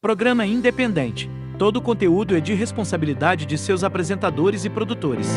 Programa independente. Todo o conteúdo é de responsabilidade de seus apresentadores e produtores.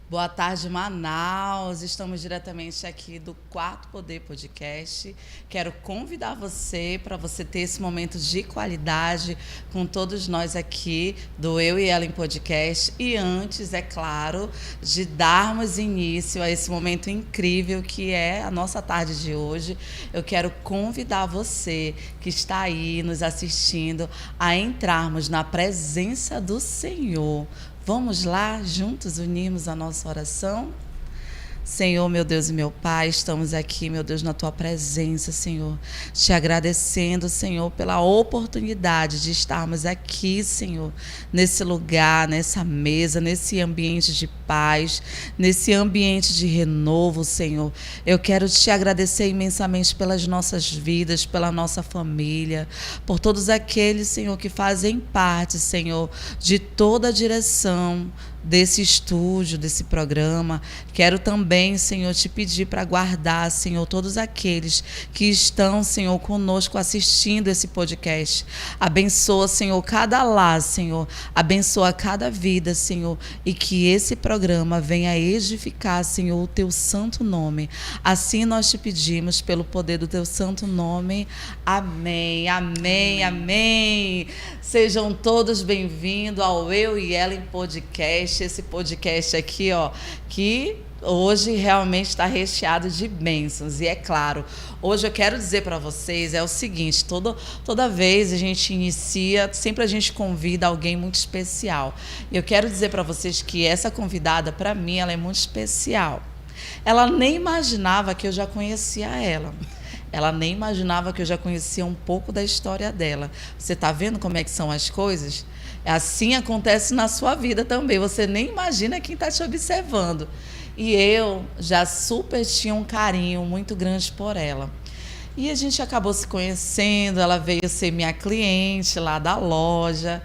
Boa tarde, Manaus. Estamos diretamente aqui do Quarto Poder Podcast. Quero convidar você para você ter esse momento de qualidade com todos nós aqui do Eu e Ela em Podcast. E antes, é claro, de darmos início a esse momento incrível que é a nossa tarde de hoje, eu quero convidar você que está aí nos assistindo a entrarmos na presença do Senhor. Vamos lá, juntos, unirmos a nossa oração? Senhor, meu Deus e meu Pai, estamos aqui, meu Deus, na Tua presença, Senhor. Te agradecendo, Senhor, pela oportunidade de estarmos aqui, Senhor, nesse lugar, nessa mesa, nesse ambiente de paz, nesse ambiente de renovo, Senhor. Eu quero te agradecer imensamente pelas nossas vidas, pela nossa família, por todos aqueles, Senhor, que fazem parte, Senhor, de toda a direção desse estúdio, desse programa. Quero também, Senhor, te pedir para guardar, Senhor, todos aqueles que estão, Senhor, conosco assistindo esse podcast. Abençoa, Senhor, cada lar, Senhor. Abençoa cada vida, Senhor. E que esse programa venha edificar, Senhor, o Teu santo nome. Assim nós te pedimos pelo poder do Teu santo nome. Amém, amém, amém. Sejam todos bem-vindos ao Eu e Ela em Podcast. Esse podcast aqui, ó, que hoje realmente está recheado de bênçãos. E é claro, hoje eu quero dizer para vocês é o seguinte: toda vez a gente inicia, sempre a gente convida alguém muito especial. E eu quero dizer para vocês que essa convidada, para mim, ela é muito especial. Ela nem imaginava que eu já conhecia ela. Ela nem imaginava que eu já conhecia um pouco da história dela. Você está vendo como é que são as coisas? Assim acontece na sua vida também. Você nem imagina quem está te observando. E eu já super tinha um carinho muito grande por ela. E a gente acabou se conhecendo, ela veio ser minha cliente lá da loja.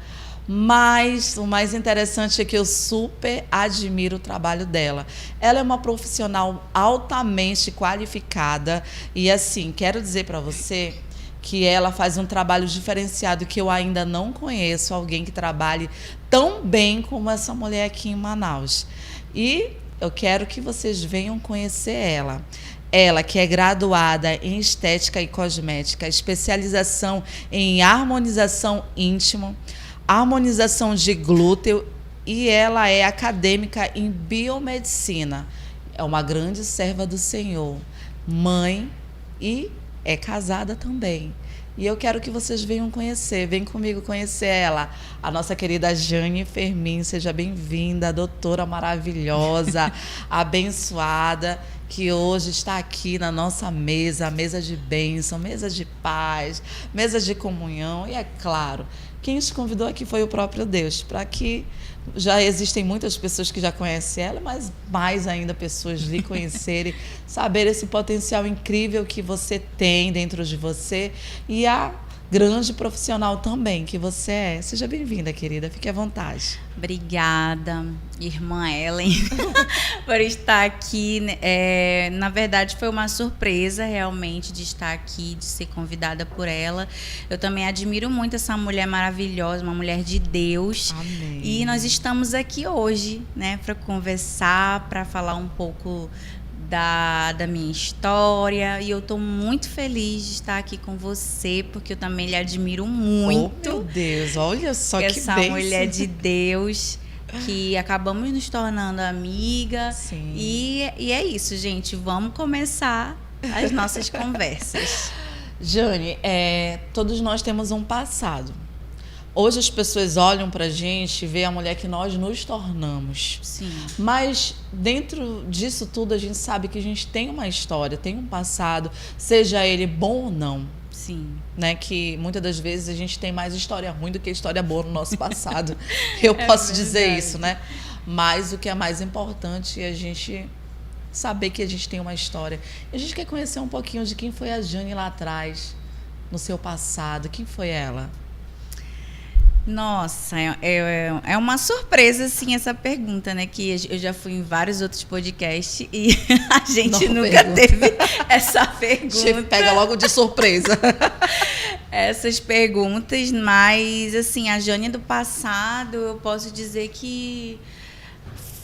Mas o mais interessante é que eu super admiro o trabalho dela. Ela é uma profissional altamente qualificada e, assim, quero dizer para você que ela faz um trabalho diferenciado que eu ainda não conheço alguém que trabalhe tão bem como essa mulher aqui em Manaus. E eu quero que vocês venham conhecer ela. Ela que é graduada em Estética e Cosmética, especialização em harmonização íntima, harmonização de glúteo, e ela é acadêmica em biomedicina. É uma grande serva do Senhor, mãe e é casada também. E eu quero que vocês venham conhecer, vem comigo conhecer ela, a nossa querida Jane Fermin. Seja bem-vinda, doutora maravilhosa, abençoada, que hoje está aqui na nossa mesa, mesa de bênção, mesa de paz, mesa de comunhão. E é claro, quem nos convidou aqui foi o próprio Deus, para que já existem muitas pessoas que já conhecem ela, mas mais ainda pessoas lhe conhecerem, saber esse potencial incrível que você tem dentro de você e a grande profissional também que você é. Seja bem-vinda, querida. Fique à vontade. Obrigada, irmã Ellen, por estar aqui. Na verdade, foi uma surpresa realmente de estar aqui, de ser convidada por ela. Eu também admiro muito essa mulher maravilhosa, uma mulher de Deus. Amém. E nós estamos aqui hoje, né, para conversar, para falar um pouco da minha história, e eu estou muito feliz de estar aqui com você, porque eu também lhe admiro muito. Oh, meu Deus, olha só que essa bênção. Mulher de Deus, que acabamos nos tornando amiga. Sim. E é isso, gente, vamos começar as nossas conversas. Jane, todos nós temos um passado. Hoje as pessoas olham pra gente e veem a mulher que nós nos tornamos. Sim. Mas dentro disso tudo a gente sabe que a gente tem uma história, tem um passado, seja ele bom ou não. Sim. Né? Que muitas das vezes a gente tem mais história ruim do que história boa no nosso passado. Eu posso dizer isso, né? Mas o que é mais importante é a gente saber que a gente tem uma história. A gente quer conhecer um pouquinho de quem foi a Jane lá atrás, no seu passado. Quem foi ela? Nossa, é uma surpresa, assim, essa pergunta, né? Que eu já fui em vários outros podcasts e a gente nunca teve essa pergunta. Pega logo de surpresa. Essas perguntas, mas, assim, a Jane do passado, eu posso dizer que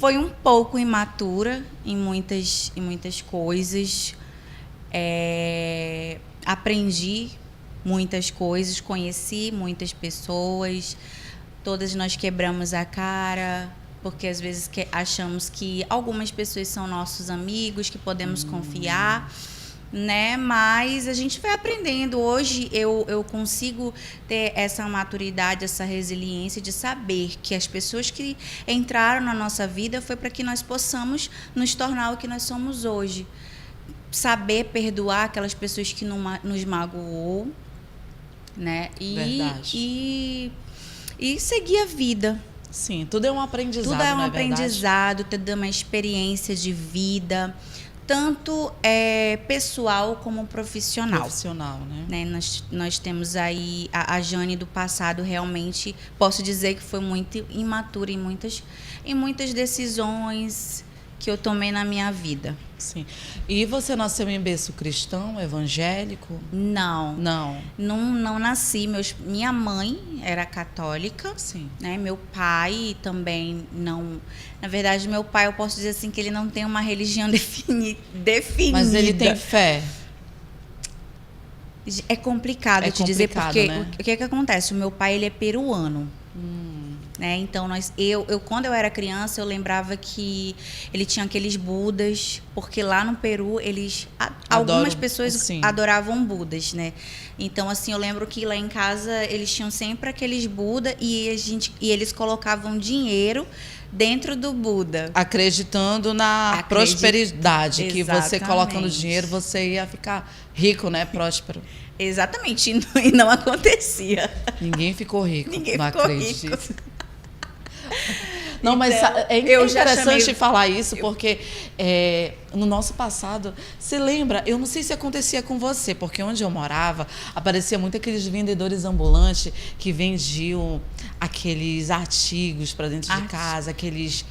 foi um pouco imatura em muitas coisas. Aprendi muitas coisas, conheci muitas pessoas, todas nós quebramos a cara, porque às vezes achamos que algumas pessoas são nossos amigos, que podemos confiar, né? Mas a gente vai aprendendo. Hoje eu consigo ter essa maturidade, essa resiliência de saber que as pessoas que entraram na nossa vida foi para que nós possamos nos tornar o que nós somos hoje. Saber perdoar aquelas pessoas que nos magoou, né? E seguir a vida. Sim, tudo é um aprendizado. Tudo é um aprendizado, tudo é uma experiência de vida, tanto pessoal como profissional. Profissional, né? Nós temos aí a Jane do passado, realmente posso dizer que foi muito imatura em muitas decisões que eu tomei na minha vida. Sim. E você nasceu em berço cristão, evangélico? Não. Não nasci. Minha mãe era católica. Sim. Né? Meu pai também não... Na verdade, meu pai, eu posso dizer assim, que ele não tem uma religião definida. Mas ele tem fé? É complicado te dizer, porque né? o que acontece? O meu pai, ele é peruano. Né? Então, quando eu era criança, eu lembrava que ele tinha aqueles budas, porque lá no Peru, algumas pessoas adoravam budas, né? Então, assim, eu lembro que lá em casa, eles tinham sempre aqueles budas e eles colocavam dinheiro dentro do Buda. Acreditando na prosperidade, que você colocando dinheiro, você ia ficar rico, né? Próspero. Exatamente, e não acontecia. Ninguém ficou rico, Ninguém não ficou acredito. rico. Não, mas então, é interessante falar isso, porque no nosso passado, você lembra, eu não sei se acontecia com você, porque onde eu morava, aparecia muito aqueles vendedores ambulantes que vendiam aqueles artigos para dentro de casa, aqueles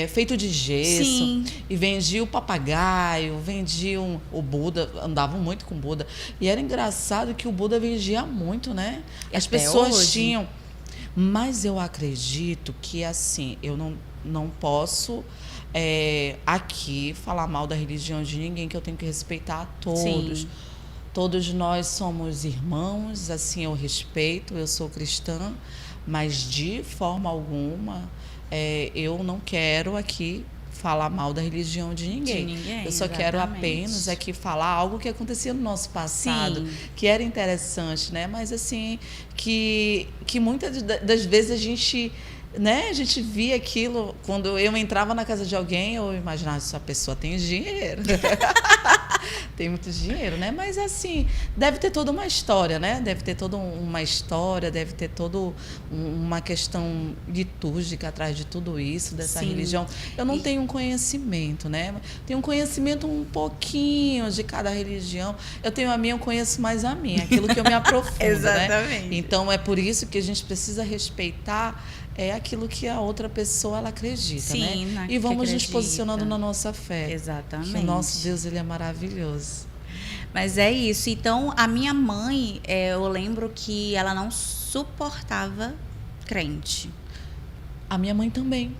feito de gesso. Sim. E vendiam o papagaio, vendiam o Buda, andavam muito com o Buda. E era engraçado que o Buda vendia muito, né? As pessoas tinham... Mas eu acredito que, assim, eu não posso aqui falar mal da religião de ninguém, que eu tenho que respeitar a todos. Sim. Todos nós somos irmãos, assim, eu respeito, eu sou cristã, mas de forma alguma eu não quero aqui falar mal da religião de ninguém. Eu só quero apenas aqui falar algo que acontecia no nosso passado, sim, que era interessante, né? Mas assim, que muitas das vezes a gente via aquilo, quando eu entrava na casa de alguém, eu imaginava, essa pessoa tem dinheiro. Tem muito dinheiro, né? Mas assim, deve ter toda uma história, né? Deve ter toda uma história, deve ter toda uma questão litúrgica atrás de tudo isso, dessa sim, religião. Eu não tenho um conhecimento, né? Tenho um conhecimento um pouquinho de cada religião. Eu tenho a minha, eu conheço mais a minha, aquilo que eu me aprofundo, exatamente, né? Então, é por isso que a gente precisa respeitar aquilo que a outra pessoa ela acredita, sim, né? E vamos nos posicionando na nossa fé. Exatamente. Que o nosso Deus, ele é maravilhoso. Mas é isso. Então, a minha mãe, eu lembro que ela não suportava crente. A minha mãe também.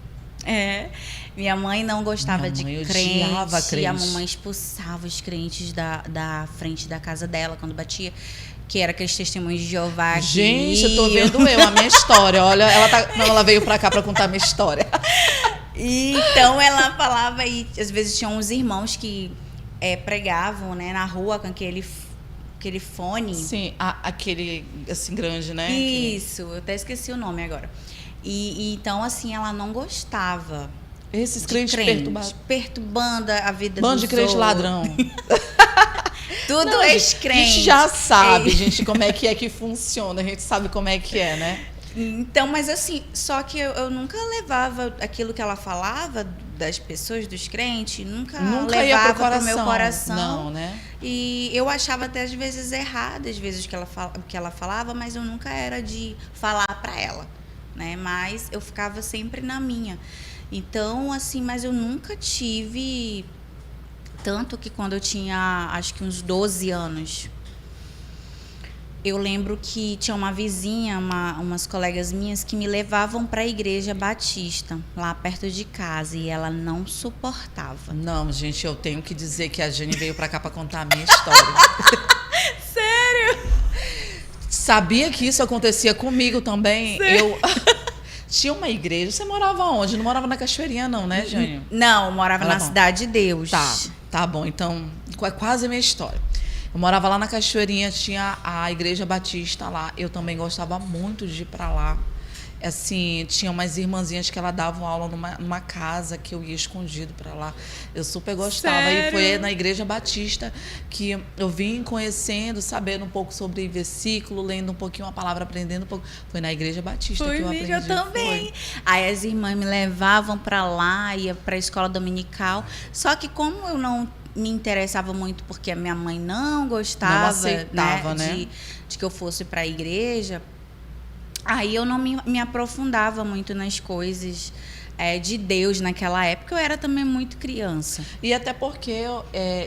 Minha mãe não gostava de crente. Odiava crente. A mamãe expulsava os crentes da frente da casa dela quando batia. Que era aqueles testemunhos de Jeová. Gente, eu tô vendo a minha história. Olha, ela veio pra cá pra contar a minha história. Então, ela falava, e às vezes tinham uns irmãos que pregavam, né, na rua com aquele fone. Sim, aquele, assim, grande, né? Isso, eu até esqueci o nome agora. E então, assim, ela não gostava. Esses crentes perturbando a vida dos outros. Bando de crente ladrão. Tudo ex-crente. A gente já sabe, gente, como é que funciona. A gente sabe como é que é, né? Então, mas assim, só que eu nunca levava aquilo que ela falava das pessoas, dos crentes, nunca ia levava pro pro meu coração. Não, né? E eu achava até às vezes errado, às vezes o que ela falava, mas eu nunca era de falar para ela, né? Mas eu ficava sempre na minha. Então, assim, mas eu nunca tive, tanto que quando eu tinha, acho que uns 12 anos, eu lembro que tinha uma vizinha, umas colegas minhas, que me levavam para a igreja batista, lá perto de casa, e ela não suportava. Não, gente, eu tenho que dizer que a Jane veio para cá para contar a minha história. Sério? Sabia que isso acontecia comigo também. Eu tinha uma igreja. Você morava onde? Não morava na Cachoeirinha, não, né, Jane? Não, eu morava na Cidade de Deus. Tá bom. Então, é quase a minha história. Eu morava lá na Cachoeirinha, tinha a Igreja Batista lá. Eu também gostava muito de ir para lá. Assim, tinha umas irmãzinhas que elas davam aula numa casa que eu ia escondido para lá. Eu super gostava. Sério? E foi na Igreja Batista que eu vim conhecendo, sabendo um pouco sobre versículo, lendo um pouquinho a palavra, aprendendo um pouco. Foi na Igreja Batista que eu aprendi. Eu também. Aí as irmãs me levavam para lá, ia para a escola dominical. Só que como eu não me interessava muito, porque a minha mãe não gostava, não aceitava, né? De que eu fosse para a igreja, aí eu não me aprofundava muito nas coisas de Deus naquela época. Eu era também muito criança. E até porque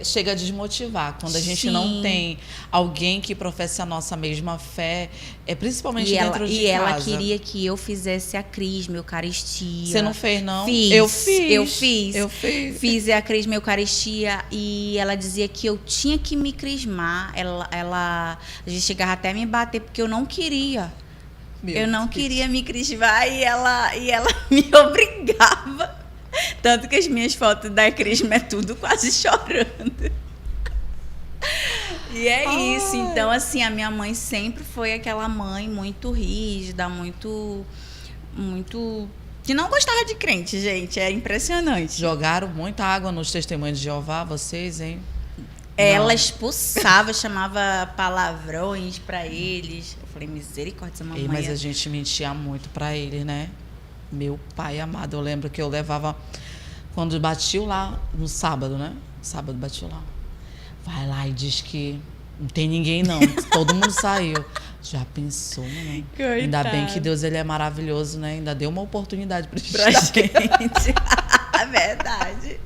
chega a desmotivar. Quando a gente não tem alguém que professe a nossa mesma fé, principalmente dentro de casa. E ela queria que eu fizesse a crisma, eucaristia. Você não fez, não? Fiz. Eu fiz. Fiz a crisma, eucaristia, e ela dizia que eu tinha que me crismar. A gente chegava até a me bater porque eu não queria. Eu não queria me crismar e ela me obrigava. Tanto que as minhas fotos da crisma é tudo quase chorando. E é isso. Então, assim, a minha mãe sempre foi aquela mãe muito rígida, muito que não gostava de crente, gente. É impressionante. Jogaram muita água nos testemunhos de Jeová, vocês, hein? Ela expulsava, chamava palavrões pra eles. Eu falei, misericórdia, essa mamãe. Mas a gente mentia muito pra eles, né? Meu pai amado, eu lembro que eu levava... Quando batiu lá, no sábado, né? Sábado batiu lá. Vai lá e diz que não tem ninguém, não. Todo mundo saiu. Já pensou, né? Coitado. Ainda bem que Deus, ele é maravilhoso, né? Ainda deu uma oportunidade pra gente. É verdade.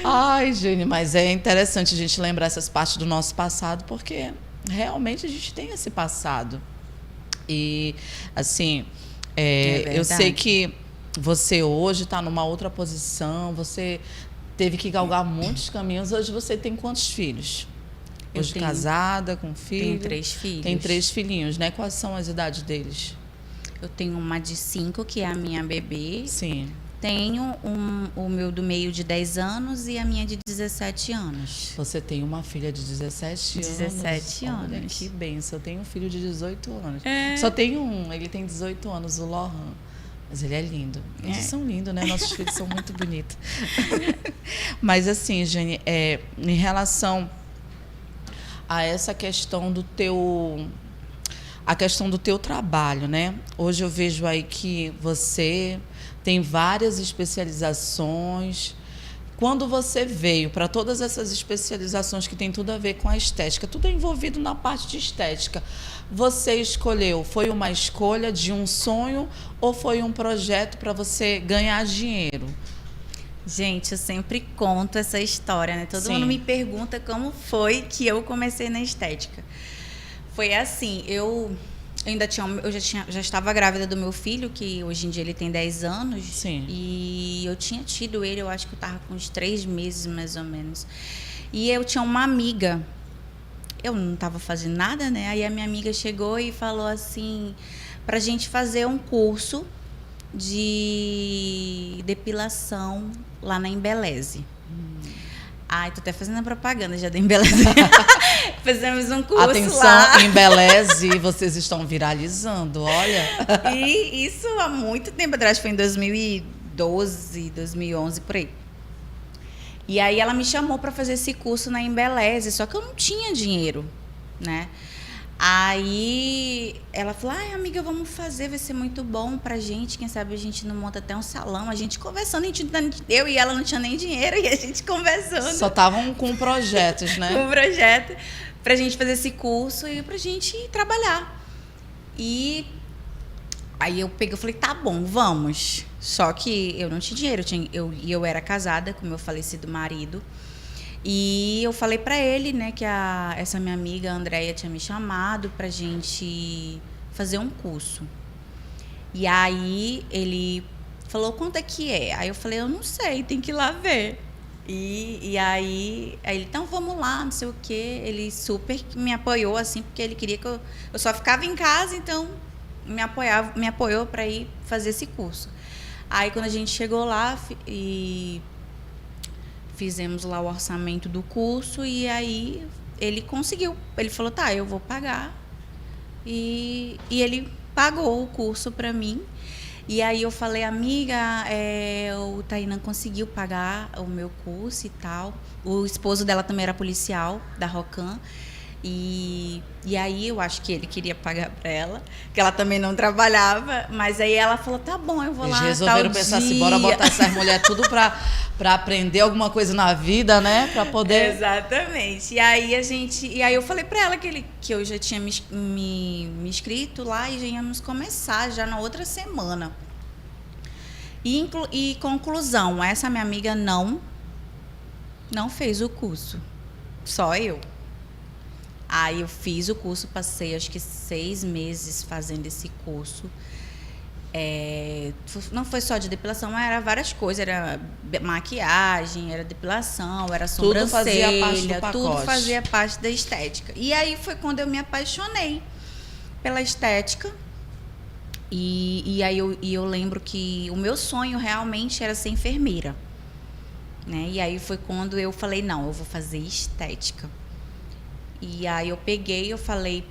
Ai, Jane, mas é interessante a gente lembrar essas partes do nosso passado, porque realmente a gente tem esse passado. E, assim, eu sei que você hoje está numa outra posição, você teve que galgar muitos caminhos. Hoje você tem quantos filhos? Hoje casada, com filho? Tenho 3 filhos. Tem 3 filhinhos, né? Quais são as idades deles? Eu tenho uma de 5, que é a minha bebê. Sim. Tenho o meu do meio de 10 anos e a minha de 17 anos. Você tem uma filha de 17 anos? 17 anos. Olha, que bênção. Eu tenho um filho de 18 anos. Só tenho um, ele tem 18 anos, o Lohan. Mas ele é lindo. Eles são lindos, né? Nossos filhos são muito bonitos. Mas assim, Jane, em relação a essa questão do teu... A questão do teu trabalho, né? Hoje eu vejo aí que você tem várias especializações. Quando você veio para todas essas especializações que tem tudo a ver com a estética, tudo é envolvido na parte de estética, você escolheu, foi uma escolha de um sonho ou foi um projeto para você ganhar dinheiro? Gente, eu sempre conto essa história, né? Todo mundo me pergunta como foi que eu comecei na estética. Foi assim, eu já estava grávida do meu filho, que hoje em dia ele tem 10 anos. Sim. E eu tinha tido ele, eu acho que eu estava com uns 3 meses, mais ou menos. E eu tinha uma amiga, eu não estava fazendo nada, né? Aí a minha amiga chegou e falou assim, pra gente fazer um curso de depilação lá na Embeleze. Ai, tô até fazendo a propaganda já da Embeleze. Fizemos um curso Atenção, Embeleze, vocês estão viralizando, olha. E isso há muito tempo atrás, foi em 2012, 2011, por aí. E aí ela me chamou para fazer esse curso na Embeleze, só que eu não tinha dinheiro, né? Aí ela falou, ai, amiga, vamos fazer, vai ser muito bom pra gente. Quem sabe a gente não monta até um salão. A gente conversando, eu e ela não tinha nem dinheiro, e a gente conversando. Só estavam com projetos, né? Com projeto, pra gente fazer esse curso e pra gente trabalhar. E aí eu falei, tá bom, vamos. Só que eu não tinha dinheiro, eu era casada com meu falecido marido. E eu falei pra ele, né, que essa minha amiga, a Andréia, tinha me chamado pra gente fazer um curso. E aí ele falou, quanto é que é? Aí eu falei, eu não sei, tem que ir lá ver. E aí ele, então vamos lá, não sei o quê. Ele super me apoiou, assim, porque ele queria que eu só ficava em casa, então me apoiou para ir fazer esse curso. Aí quando a gente chegou lá e fizemos lá o orçamento do curso, e aí ele conseguiu. Ele falou, tá, eu vou pagar. E ele pagou o curso para mim. E aí eu falei, amiga, o Tainan conseguiu pagar o meu curso e tal. O esposo dela também era policial, da Rocan. E aí eu acho que ele queria pagar para ela, que ela também não trabalhava. Mas aí ela falou, tá bom, eu vou lá. Eles resolveram pensar assim, bora botar essas mulheres tudo para aprender alguma coisa na vida, né? Para poder... Exatamente. E aí eu falei para ela que eu já tinha me inscrito lá e já íamos começar já na outra semana. E conclusão, essa minha amiga não fez o curso. Só eu. Aí eu fiz o curso, passei acho que 6 meses fazendo esse curso. Não foi só de depilação, mas era várias coisas. Era maquiagem, era depilação, era sobrancelha. Tudo fazia parte do pacote. Tudo fazia parte da estética. E aí foi quando eu me apaixonei pela estética. E aí eu lembro que o meu sonho realmente era ser enfermeira, né? E aí foi quando eu falei, não, eu vou fazer estética. E aí eu falei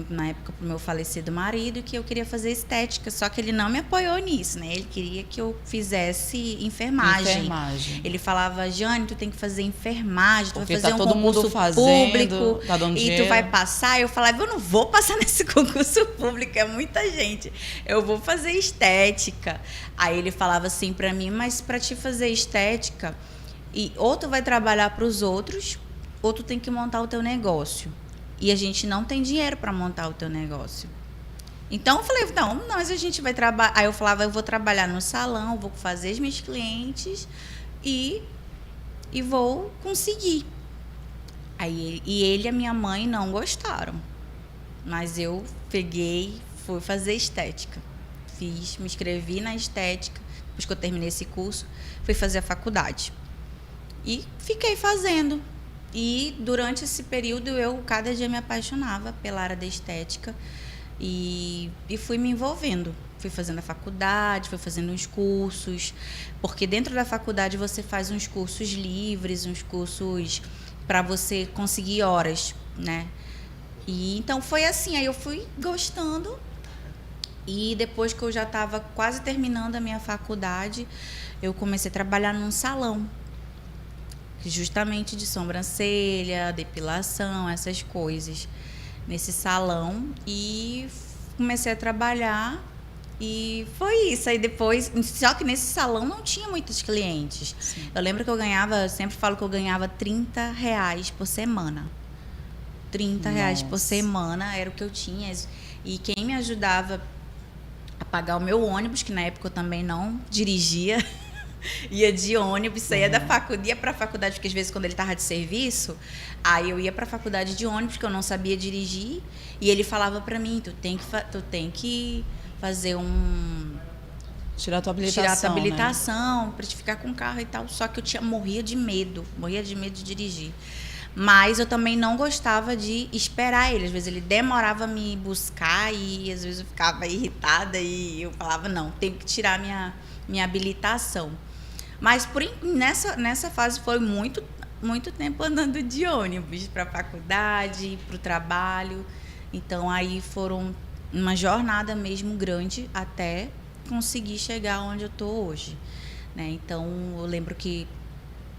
na época pro meu falecido marido que eu queria fazer estética, só que ele não me apoiou nisso, né? Ele queria que eu fizesse enfermagem. Ele falava, Jane, tu tem que fazer enfermagem, tu vai fazer um concurso público tá dando e dinheiro. tu vai passar. Eu falava, eu não vou passar nesse concurso público, é muita gente. Eu vou fazer estética. Aí ele falava assim pra mim, mas pra te fazer estética, ou tu vai trabalhar pros outros, ou tu tem que montar o teu negócio. E a gente não tem dinheiro para montar o teu negócio. Então eu falei, não, mas a gente vai trabalhar. Aí eu falava, eu vou trabalhar no salão, vou fazer os meus clientes e vou conseguir. Aí ele e a minha mãe não gostaram. Mas eu fui fazer estética. Me inscrevi na estética, depois que eu terminei esse curso, fui fazer a faculdade. E fiquei fazendo. E durante esse período eu cada dia me apaixonava pela área da estética e fui me envolvendo. Fui fazendo a faculdade, fui fazendo uns cursos, porque dentro da faculdade você faz uns cursos livres, uns cursos para você conseguir horas, né? E então foi assim, aí eu fui gostando e depois que eu já estava quase terminando a minha faculdade, eu comecei a trabalhar num salão. Justamente de sobrancelha, depilação, essas coisas, nesse salão. E comecei a trabalhar e foi isso. Aí depois, só que nesse salão não tinha muitos clientes. Sim. Eu lembro que eu sempre falo que eu ganhava R$30 por semana. R$30 por semana era o que eu tinha. E quem me ajudava a pagar o meu ônibus, que na época eu também não dirigia, ia de ônibus, saía da faculdade, ia para a faculdade, porque às vezes quando ele estava de serviço, aí eu ia para a faculdade de ônibus, porque eu não sabia dirigir, e ele falava para mim, tu tem que fazer tirar tua habilitação, né? Para te ficar com o carro e tal. Só que eu morria de medo de dirigir. Mas eu também não gostava de esperar ele. Às vezes ele demorava a me buscar e às vezes eu ficava irritada e eu falava, não, tenho que tirar minha habilitação. Mas nessa fase foi muito, muito tempo andando de ônibus para a faculdade, para o trabalho. Então aí foram uma jornada mesmo grande até conseguir chegar onde eu estou hoje, né? Então eu lembro que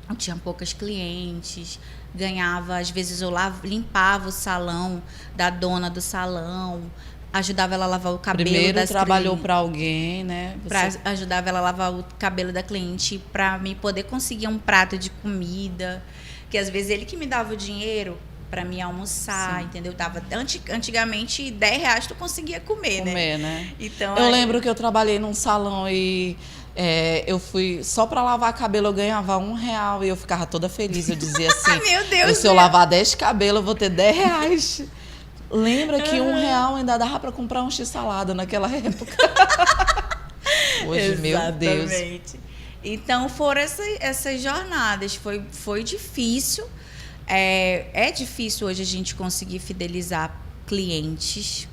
eu tinha poucas clientes, ganhava, às vezes eu limpava o salão da dona do salão, ajudava ela a lavar o cabelo Primeiro das trabalhou para alguém, né? Ajudava ela a lavar o cabelo da cliente para me poder conseguir um prato de comida, que às vezes ele que me dava o dinheiro para me almoçar, entendeu? Tava antigamente R$10 tu conseguia comer, né? Então eu lembro que eu trabalhei num salão e eu fui só para lavar cabelo, eu ganhava R$1 e eu ficava toda feliz. Eu dizia assim: meu Deus, se eu lavar 10 cabelos, eu vou ter R$10. Lembra que R$1 ainda dava para comprar um x-salada naquela época. Hoje, meu Deus. Então foram essas jornadas. Foi difícil. É difícil hoje a gente conseguir fidelizar clientes,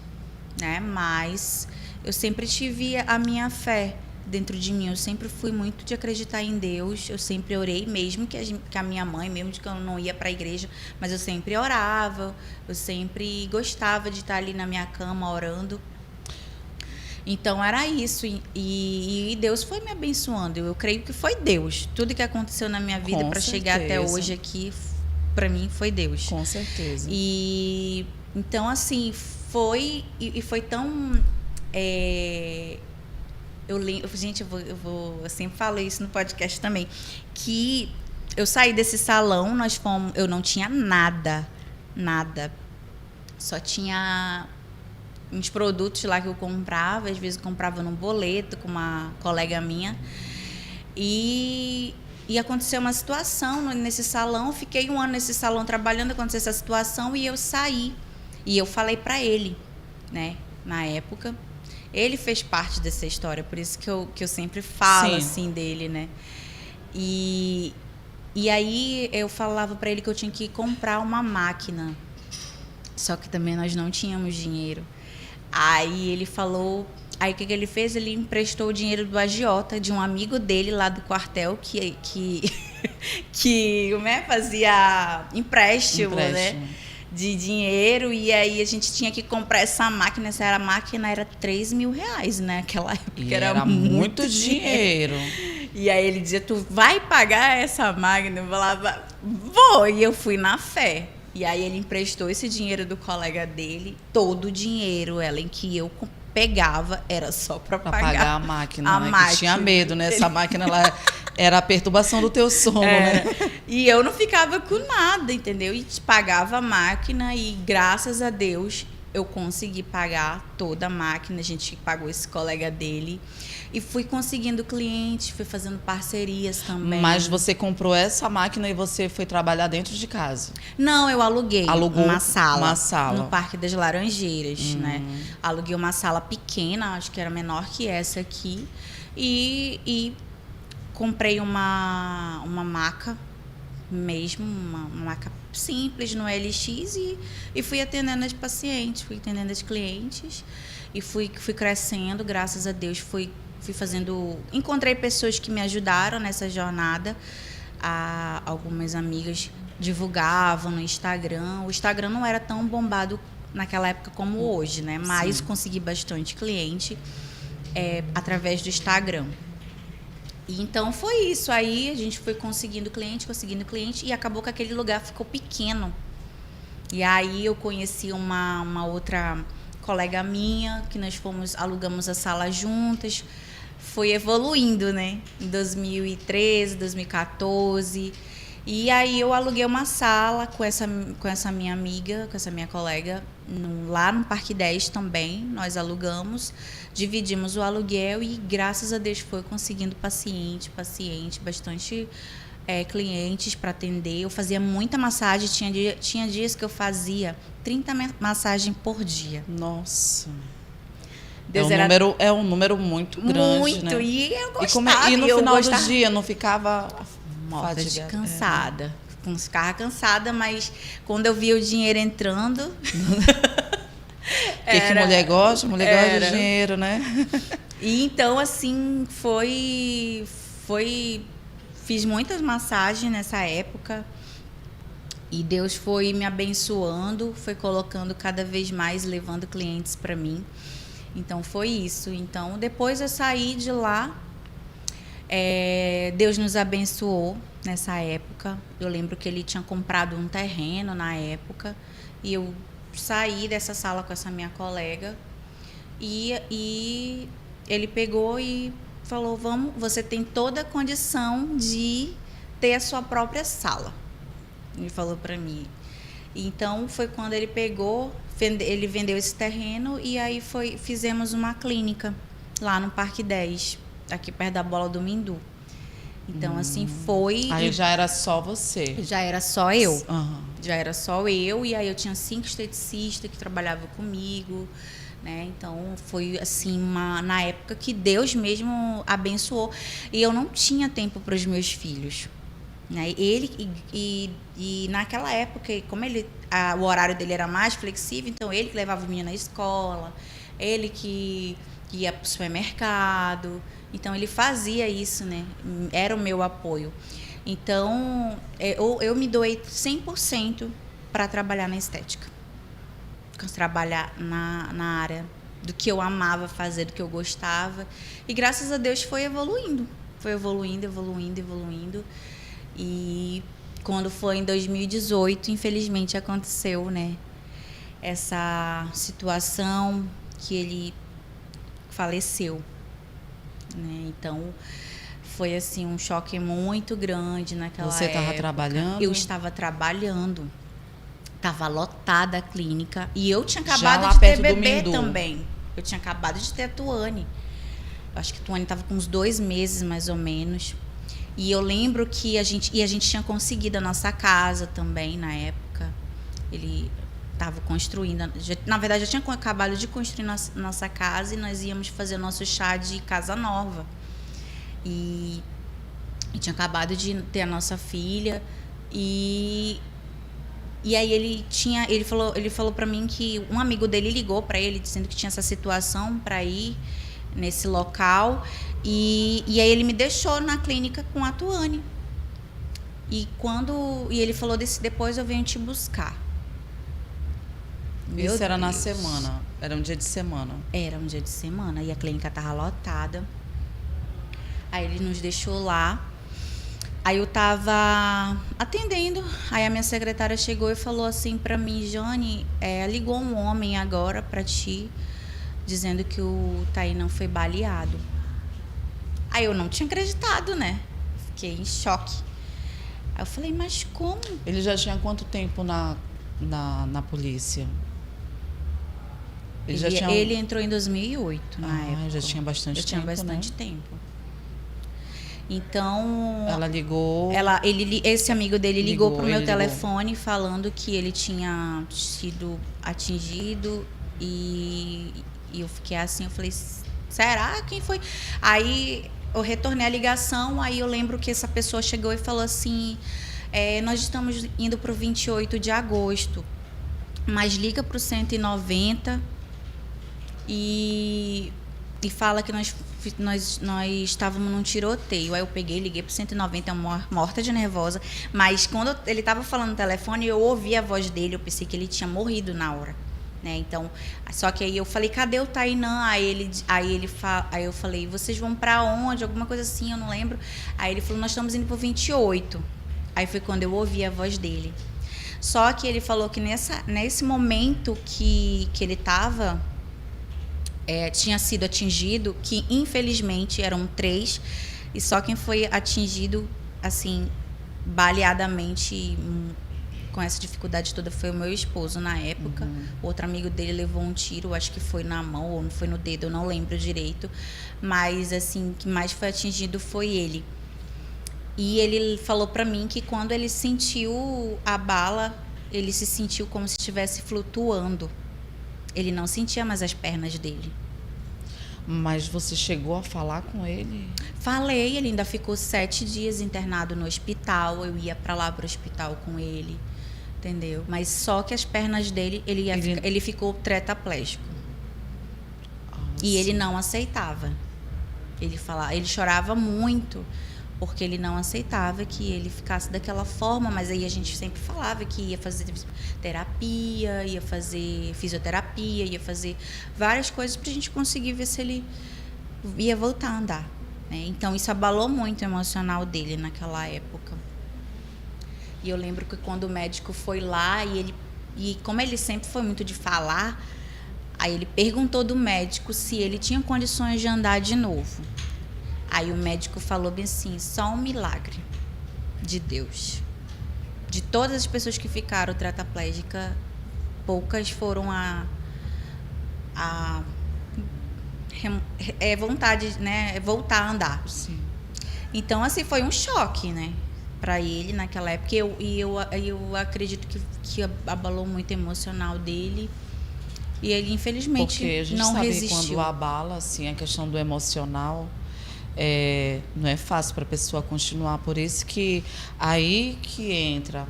né? Mas eu sempre tive a minha fé dentro de mim. Eu sempre fui muito de acreditar em Deus. Eu sempre orei, mesmo que a minha mãe, mesmo que eu não ia para a igreja, mas eu sempre orava. Eu sempre gostava de estar ali na minha cama orando. Então era isso, e Deus foi me abençoando. Eu creio que foi Deus. Tudo que aconteceu na minha vida para chegar até hoje aqui, para mim foi Deus. Com certeza. E então assim foi tão eu sempre falo isso no podcast também, que eu saí desse salão, eu não tinha nada, só tinha uns produtos lá que eu comprava, às vezes eu comprava num boleto com uma colega minha, e aconteceu uma situação nesse salão. Eu fiquei 1 ano nesse salão trabalhando, aconteceu essa situação e eu saí. E eu falei para ele, né, na época. Ele fez parte dessa história, por isso que eu sempre falo assim dele, né? E aí eu falava para ele que eu tinha que comprar uma máquina. Só que também nós não tínhamos dinheiro. Aí ele falou... Aí o que ele fez? Ele emprestou o dinheiro do agiota, de um amigo dele lá do quartel, que fazia empréstimo, né? De dinheiro, e aí a gente tinha que comprar essa máquina. Essa máquina era R$3.000 naquela época. E era muito dinheiro. E aí ele dizia: tu vai pagar essa máquina? Eu falava: vou. E eu fui na fé. E aí ele emprestou esse dinheiro do colega dele, todo o dinheiro, em que eu pegava, era só para pagar a máquina, né? Que tinha medo, né? Essa máquina, ela era a perturbação do teu sono, né? E eu não ficava com nada, entendeu? E pagava a máquina e, graças a Deus, eu consegui pagar toda a máquina. A gente pagou esse colega dele. E fui conseguindo clientes, fui fazendo parcerias também. Mas você comprou essa máquina e você foi trabalhar dentro de casa? Não, eu alugou uma sala no Parque das Laranjeiras, né? Aluguei uma sala pequena, acho que era menor que essa aqui. E comprei uma maca mesmo, uma maca simples no LX e fui atendendo as pacientes, fui atendendo as clientes e fui crescendo, graças a Deus. Fui fazendo... Encontrei pessoas que me ajudaram nessa jornada. Algumas amigas divulgavam no Instagram. O Instagram não era tão bombado naquela época como hoje, né? Mas consegui bastante cliente através do Instagram. E então foi isso. Aí a gente foi conseguindo cliente, e acabou que aquele lugar ficou pequeno. E aí eu conheci uma outra colega minha, que nós alugamos a sala juntas. Foi evoluindo, né? Em 2013, 2014. E aí eu aluguei uma sala com essa minha amiga, com essa minha colega, lá no Parque 10 também. Nós alugamos, dividimos o aluguel e, graças a Deus, foi conseguindo paciente, bastante clientes para atender. Eu fazia muita massagem, tinha dias que eu fazia 30 massagens por dia. Nossa! É um número muito grande, muito, né? E eu gostava. E no final do dia não ficava morta de cansada. Ficava cansada, mas quando eu via o dinheiro entrando... que mulher gosta? Mulher gosta de dinheiro, né? E então, assim, fiz muitas massagens nessa época. E Deus foi me abençoando, foi colocando cada vez mais, levando clientes para mim. Então foi isso. Então depois eu saí de lá Deus nos abençoou nessa época. Eu lembro que ele tinha comprado um terreno na época e eu saí dessa sala com essa minha colega e ele pegou e falou: vamos, você tem toda a condição de ter a sua própria sala. Ele falou para mim. Então foi quando ele pegou, ele vendeu esse terreno e aí fizemos uma clínica lá no Parque 10, aqui perto da Bola do Mindu. Então, assim, foi... Aí já era só você? Já era só eu. Uhum. Já era só eu, e aí eu tinha 5 esteticistas que trabalhavam comigo, né? Então, foi, assim, na época que Deus mesmo abençoou. E eu não tinha tempo para os meus filhos, né? E naquela época, como o horário dele era mais flexível, então ele que levava o menino na escola, ele que ia para o supermercado. Então, ele fazia isso, né? Era o meu apoio. Então, eu me doei 100% para trabalhar na estética. Trabalhar na área do que eu amava fazer, do que eu gostava. E, graças a Deus, foi evoluindo. Foi evoluindo. E, quando foi em 2018, infelizmente, aconteceu, né? Essa situação que ele faleceu. Né? Então, foi assim um choque muito grande naquela época. Você estava trabalhando? Eu estava trabalhando. Estava lotada a clínica. E eu tinha Já acabado lá de ter perto do bebê Mindu. também. Eu tinha acabado de ter a Tuane. Eu acho que a Tuane estava com uns 2 meses, mais ou menos. E eu lembro que a gente tinha conseguido a nossa casa também, na época. Ele estava construindo. Na verdade, eu tinha acabado de construir nossa casa e nós íamos fazer o nosso chá de casa nova. E tinha acabado de ter a nossa filha. E aí ele falou para mim que um amigo dele ligou para ele dizendo que tinha essa situação para ir nesse local. E aí ele me deixou na clínica com a Tuane. E ele falou: depois eu venho te buscar. Isso era na semana? Era um dia de semana? Era um dia de semana e a clínica estava lotada. Aí ele nos deixou lá. Aí eu estava atendendo. Aí a minha secretária chegou e falou assim para mim: Jane, ligou um homem agora para ti, dizendo que o Tainã foi baleado. Aí eu não tinha acreditado, né? Fiquei em choque. Aí eu falei: mas como? Ele já tinha quanto tempo na polícia? Ele entrou em 2008, na época. Já tinha bastante tempo, tinha bastante tempo. Então... Ela ligou... Esse amigo dele ligou pro meu telefone falando que ele tinha sido atingido e eu fiquei assim, eu falei: será? Quem foi? Aí eu retornei a ligação, aí eu lembro que essa pessoa chegou e falou assim: nós estamos indo pro 28 de agosto, mas liga pro 190 e fala que nós estávamos num tiroteio. Aí eu liguei pro 190, morta de nervosa. Mas quando ele estava falando no telefone, eu ouvi a voz dele, eu pensei que ele tinha morrido na hora. Né? Então, só que aí eu falei: cadê o Tainã? Aí eu falei: vocês vão para onde? Alguma coisa assim, eu não lembro. Aí ele falou: nós estamos indo pro 28. Aí foi quando eu ouvi a voz dele. Só que ele falou que nesse momento que ele estava... tinha sido atingido, que infelizmente eram 3, e só quem foi atingido, assim, baleadamente, com essa dificuldade toda, foi o meu esposo na época. Outro amigo dele levou um tiro, acho que foi na mão ou não foi no dedo, eu não lembro direito, mas assim, que mais foi atingido foi ele. E ele falou para mim que quando ele sentiu a bala, ele se sentiu como se estivesse flutuando. Ele não sentia mais as pernas dele. Mas você chegou a falar com ele? Falei, ele ainda ficou 7 dias internado no hospital. Eu ia para lá, para o hospital com ele, entendeu? Mas só que as pernas dele, ele ficou tetraplégico. E ele não aceitava. Ele chorava muito, porque ele não aceitava que ele ficasse daquela forma, mas aí a gente sempre falava que ia fazer terapia, ia fazer fisioterapia, ia fazer várias coisas pra gente conseguir ver se ele ia voltar a andar. né? Então isso abalou muito o emocional dele naquela época. E eu lembro que quando o médico foi lá e como ele sempre foi muito de falar, aí ele perguntou do médico se ele tinha condições de andar de novo. Aí o médico falou bem assim, só um milagre de Deus. De todas as pessoas que ficaram tetraplégicas, poucas foram vontade, né, voltar a andar. Sim. Então, assim, foi um choque, né, para ele naquela época. Eu acredito que abalou muito o emocional dele. E ele, infelizmente, porque a gente não sabe resistiu. Quando abala, assim, a questão do emocional, não é fácil para a pessoa continuar. Por isso que aí que entra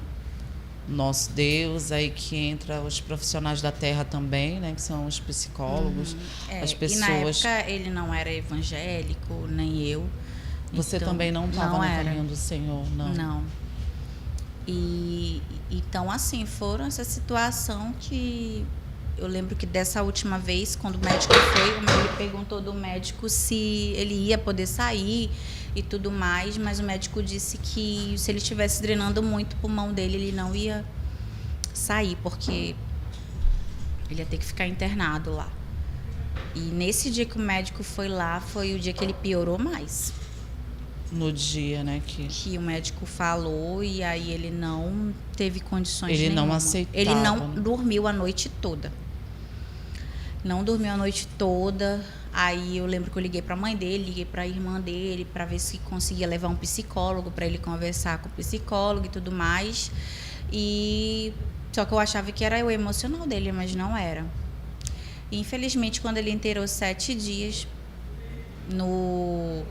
nosso Deus, aí que entra os profissionais da terra também, né, que são os psicólogos, as pessoas. E na época ele não era evangélico, nem eu. Você então, também não estava no era. caminho do Senhor, não? Não. E então, assim, foram essa situação que eu lembro que dessa última vez, quando o médico foi, ele perguntou do médico se ele ia poder sair e tudo mais, mas o médico disse que se ele estivesse drenando muito o pulmão dele, ele não ia sair, porque ele ia ter que ficar internado lá. E nesse dia que o médico foi lá, foi o dia que ele piorou mais. No dia, né? Que o médico falou e aí ele não teve condições Ele nenhuma. não aceitava. Ele não dormiu a noite toda. Não dormiu a noite toda. Aí eu lembro que eu liguei para a mãe dele, liguei para a irmã dele para ver se conseguia levar um psicólogo para ele conversar com o psicólogo e tudo mais. E só que eu achava que era o emocional dele, mas não era. E, infelizmente, quando ele inteirou 7 dias no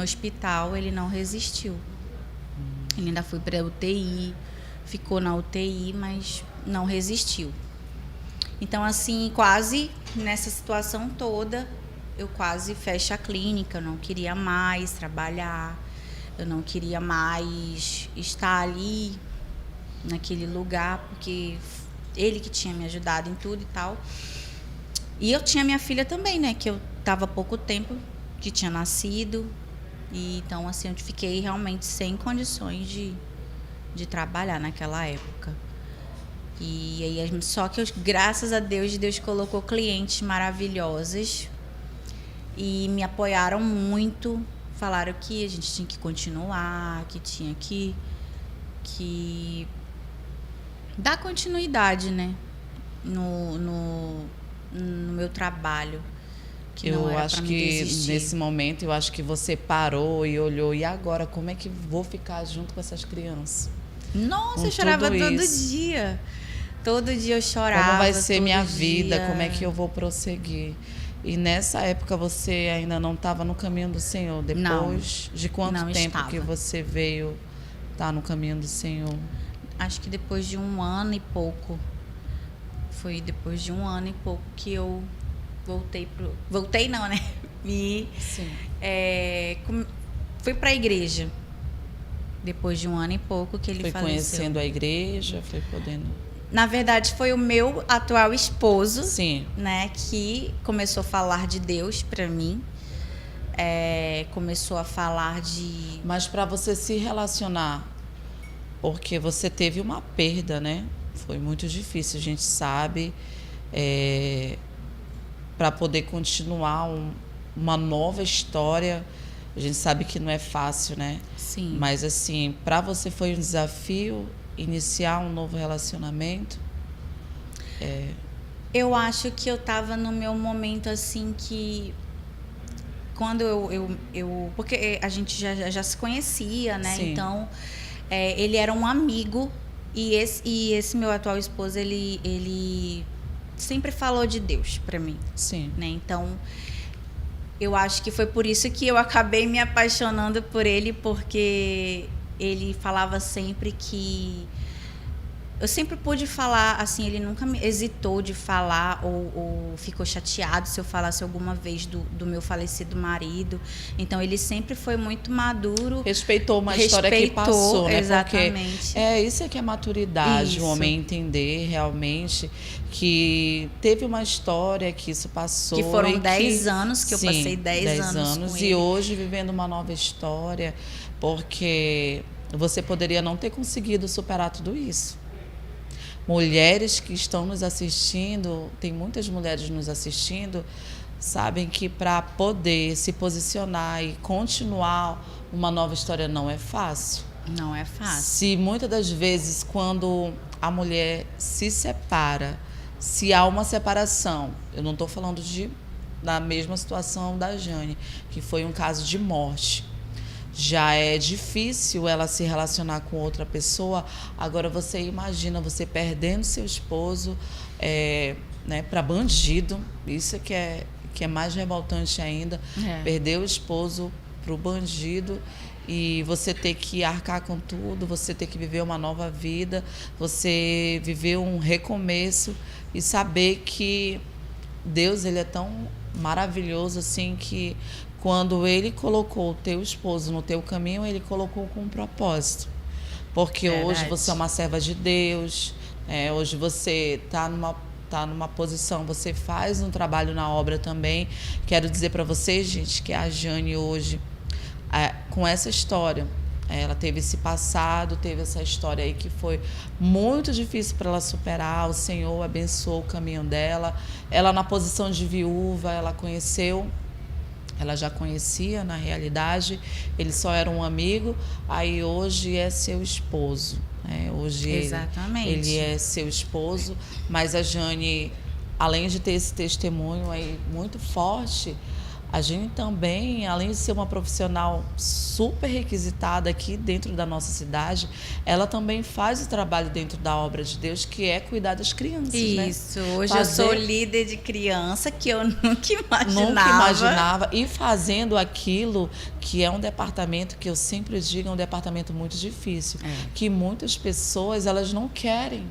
hospital, ele não resistiu. Ele ainda foi para a UTI, ficou na UTI, mas não resistiu. Então, assim, quase nessa situação toda, eu quase fecho a clínica. Eu não queria mais trabalhar, eu não queria mais estar ali, naquele lugar, porque ele que tinha me ajudado em tudo e tal. E eu tinha minha filha também, né, que eu estava há pouco tempo, que tinha nascido. E, então, assim, eu fiquei realmente sem condições de trabalhar naquela época. E aí, só que graças a Deus, Deus colocou clientes maravilhosas e me apoiaram muito. Falaram que a gente tinha que continuar, que tinha que dar continuidade, né, no meu trabalho. Eu acho que nesse momento, eu acho que você parou e olhou, e agora, como é que vou ficar junto com essas crianças? Nossa, eu chorava todo dia. Todo dia eu chorava. Como vai ser minha vida? Como é que eu vou prosseguir? E nessa época você ainda não estava no caminho do Senhor? Depois de quanto tempo que você veio estar no caminho do Senhor? Acho que depois de 1 ano e pouco. Foi depois de 1 ano e pouco que eu voltei não, né? Sim. Fui para a igreja. Depois de 1 ano e pouco que ele faleceu. Foi conhecendo a igreja, foi podendo... Na verdade, foi o meu atual esposo, sim, né, que começou a falar de Deus para mim. Começou a falar de... Mas para você se relacionar, porque você teve uma perda, né? Foi muito difícil, a gente sabe, para poder continuar uma nova história, a gente sabe que não é fácil, né? Sim. Mas, assim, para você foi um desafio iniciar um novo relacionamento? Eu acho que eu estava no meu momento, assim, que... Quando porque a gente já se conhecia, né? Sim. Então, ele era um amigo. E esse meu atual esposo, ele sempre falou de Deus para mim. Sim. Né? Então, eu acho que foi por isso que eu acabei me apaixonando por ele, porque ele falava sempre que eu sempre pude falar, assim, ele nunca me hesitou de falar ou ficou chateado se eu falasse alguma vez do meu falecido marido. Então, ele sempre foi muito maduro. Respeitou uma história que passou, né? Exatamente. Porque isso é que é maturidade, Isso. o homem entender realmente que teve uma história, que isso passou. Que foram 10 anos, que eu Sim, passei 10 anos com e ele. hoje vivendo uma nova história, porque você poderia não ter conseguido superar tudo isso. Mulheres que estão nos assistindo, tem muitas mulheres nos assistindo, sabem que para poder se posicionar e continuar uma nova história não é fácil. Não é fácil. Se muitas das vezes, quando a mulher se separa, se há uma separação, eu não estou falando da mesma situação da Jane, que foi um caso de morte. Já é difícil ela se relacionar com outra pessoa. Agora você imagina você perdendo seu esposo né, para bandido. Isso que é mais revoltante ainda. Perder o esposo para o bandido e você ter que arcar com tudo, você ter que viver uma nova vida, você viver um recomeço e saber que Deus, ele é tão maravilhoso assim que quando ele colocou o teu esposo no teu caminho, ele colocou com um propósito. Porque hoje você é uma serva de Deus, hoje você está numa posição, você faz um trabalho na obra também. Quero dizer para vocês, gente, que a Jane hoje, com essa história, ela teve esse passado, teve essa história aí que foi muito difícil para ela superar. O Senhor abençoou o caminho dela. Ela, na posição de viúva, ela já conhecia, na realidade, ele só era um amigo, aí hoje é seu esposo. Hoje Exatamente. ele é seu esposo, mas a Jane, além de ter esse testemunho aí muito forte, a Jane também, além de ser uma profissional super requisitada aqui dentro da nossa cidade, ela também faz o trabalho dentro da obra de Deus, que é cuidar das crianças. Isso, né? Hoje eu sou líder de criança, que eu nunca imaginava. Nunca imaginava, e fazendo aquilo que é um departamento que eu sempre digo, é um departamento muito difícil, que muitas pessoas, elas não querem.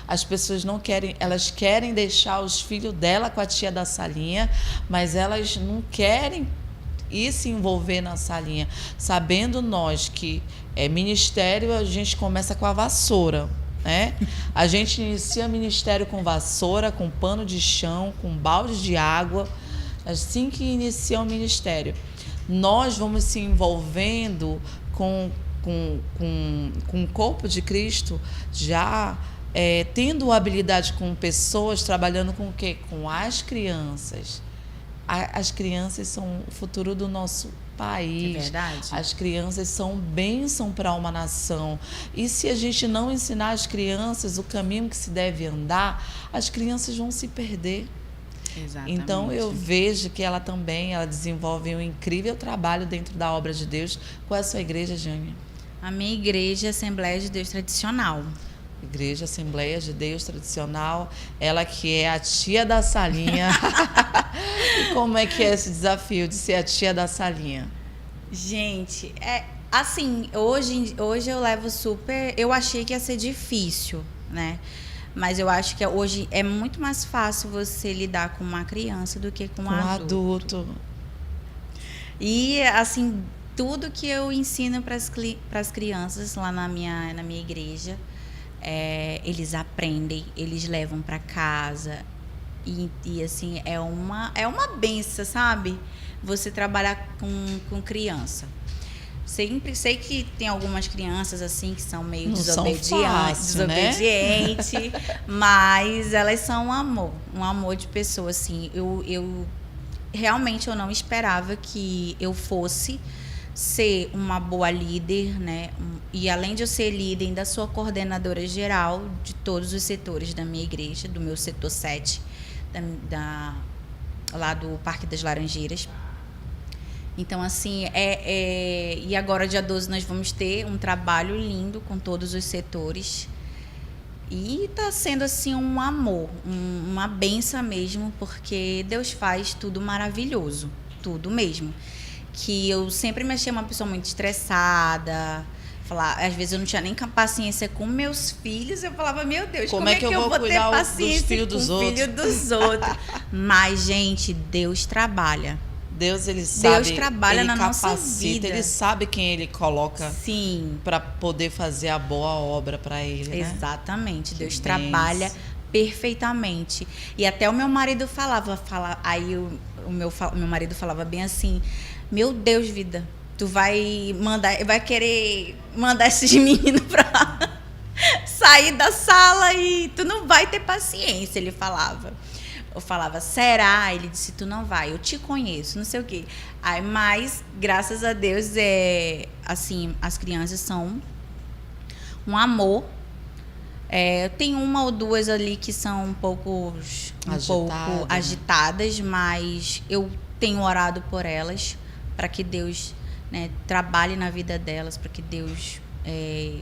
As pessoas não querem, elas querem deixar os filhos dela com a tia da salinha, mas elas não querem ir se envolver na salinha. Sabendo nós que ministério, a gente começa com a vassoura, né? A gente inicia ministério com vassoura, com pano de chão, com balde de água, assim que inicia o ministério. Nós vamos se envolvendo com o corpo de Cristo, já tendo habilidade com pessoas, trabalhando com o quê? Com as crianças. As crianças são o futuro do nosso país. É verdade. As crianças são bênção para uma nação. E se a gente não ensinar as crianças o caminho que se deve andar, as crianças vão se perder. Exatamente. Então, eu vejo que ela desenvolve um incrível trabalho dentro da obra de Deus. Qual é a sua igreja, Jane? A minha igreja é Assembleia de Deus Tradicional. Igreja Assembleia de Deus Tradicional, ela que é a tia da salinha. E como é que é esse desafio de ser a tia da salinha? Gente, assim, hoje eu levo super... Eu achei que ia ser difícil, né? Mas eu acho que hoje é muito mais fácil você lidar com uma criança do que com um adulto. E, assim, tudo que eu ensino para as crianças lá na minha igreja, eles aprendem, eles levam para casa. E assim, é uma benção, sabe? Você trabalhar com criança. Sempre sei que tem algumas crianças assim que são meio desobedientes, né? Mas elas são um amor de pessoa, assim. Eu realmente não esperava que eu fosse ser uma boa líder, né? E além de eu ser líder, ainda sou a coordenadora geral de todos os setores da minha igreja, do meu setor 7, lá do Parque das Laranjeiras. Então, assim, e agora, dia 12, nós vamos ter um trabalho lindo com todos os setores. E está sendo, assim, um amor, uma benção mesmo, porque Deus faz tudo maravilhoso, tudo mesmo. Que eu sempre me achei uma pessoa muito estressada, Às vezes eu não tinha nem paciência com meus filhos. Eu falava, meu Deus, como é que eu vou ter cuidar paciência com o filho dos outros? Mas, gente, Deus trabalha. Deus, ele sabe. Deus trabalha na nossa vida. Ele sabe quem ele coloca para poder fazer a boa obra para ele, né? Exatamente. Deus trabalha perfeitamente. E até o meu marido aí o meu marido falava bem assim, meu Deus, vida, tu vai querer mandar esses meninos pra sair da sala e tu não vai ter paciência, ele falava. Eu falava, será? Ele disse, tu não vai, eu te conheço, não sei o quê. Aí, mas, graças a Deus, assim, as crianças são um amor. Tem uma ou duas ali que são um pouco agitadas, mas eu tenho orado por elas, para que Deus, né, trabalhe na vida delas, para que Deus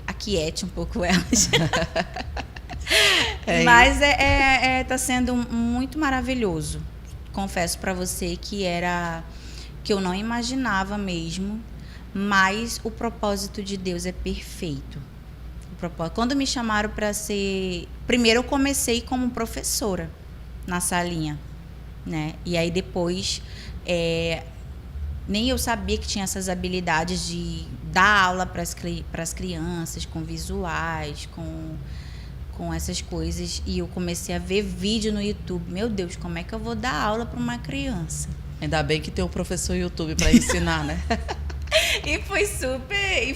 aquiete um pouco elas. Mas tá sendo muito maravilhoso. Confesso para você que eu não imaginava mesmo, mas o propósito de Deus é perfeito. Quando me chamaram para ser... Primeiro eu comecei como professora na salinha, né? E aí depois nem eu sabia que tinha essas habilidades de dar aula para as crianças, com visuais, com essas coisas. E eu comecei a ver vídeo no YouTube. Meu Deus, como é que eu vou dar aula para uma criança? Ainda bem que tem um professor YouTube para ensinar, né? E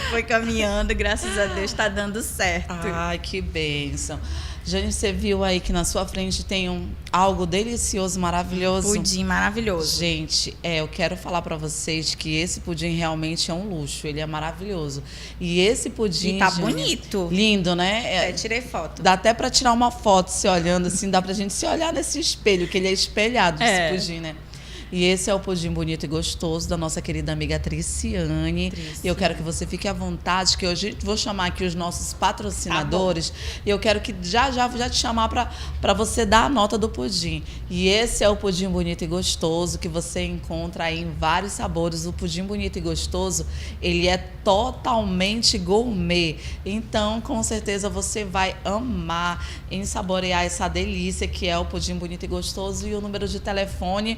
foi caminhando, graças a Deus está dando certo. Ai, que bênção. Jane, você viu aí que na sua frente tem algo delicioso, maravilhoso? Pudim maravilhoso. Gente, eu quero falar para vocês que esse pudim realmente é um luxo, ele é maravilhoso. E esse pudim... E tá bonito. Lindo, né? Tirei foto. Dá até para tirar uma foto se olhando assim, dá pra gente se olhar nesse espelho, que ele é espelhado, esse pudim, né? E esse é o pudim bonito e gostoso da nossa querida amiga Triciane. E eu quero que você fique à vontade, que hoje vou chamar aqui os nossos patrocinadores. E eu quero que já te chamar para você dar a nota do pudim. E esse é o pudim bonito e gostoso, que você encontra aí em vários sabores. O pudim bonito e gostoso, ele é totalmente gourmet. Então, com certeza, você vai amar em saborear essa delícia que é o pudim bonito e gostoso. E o número de telefone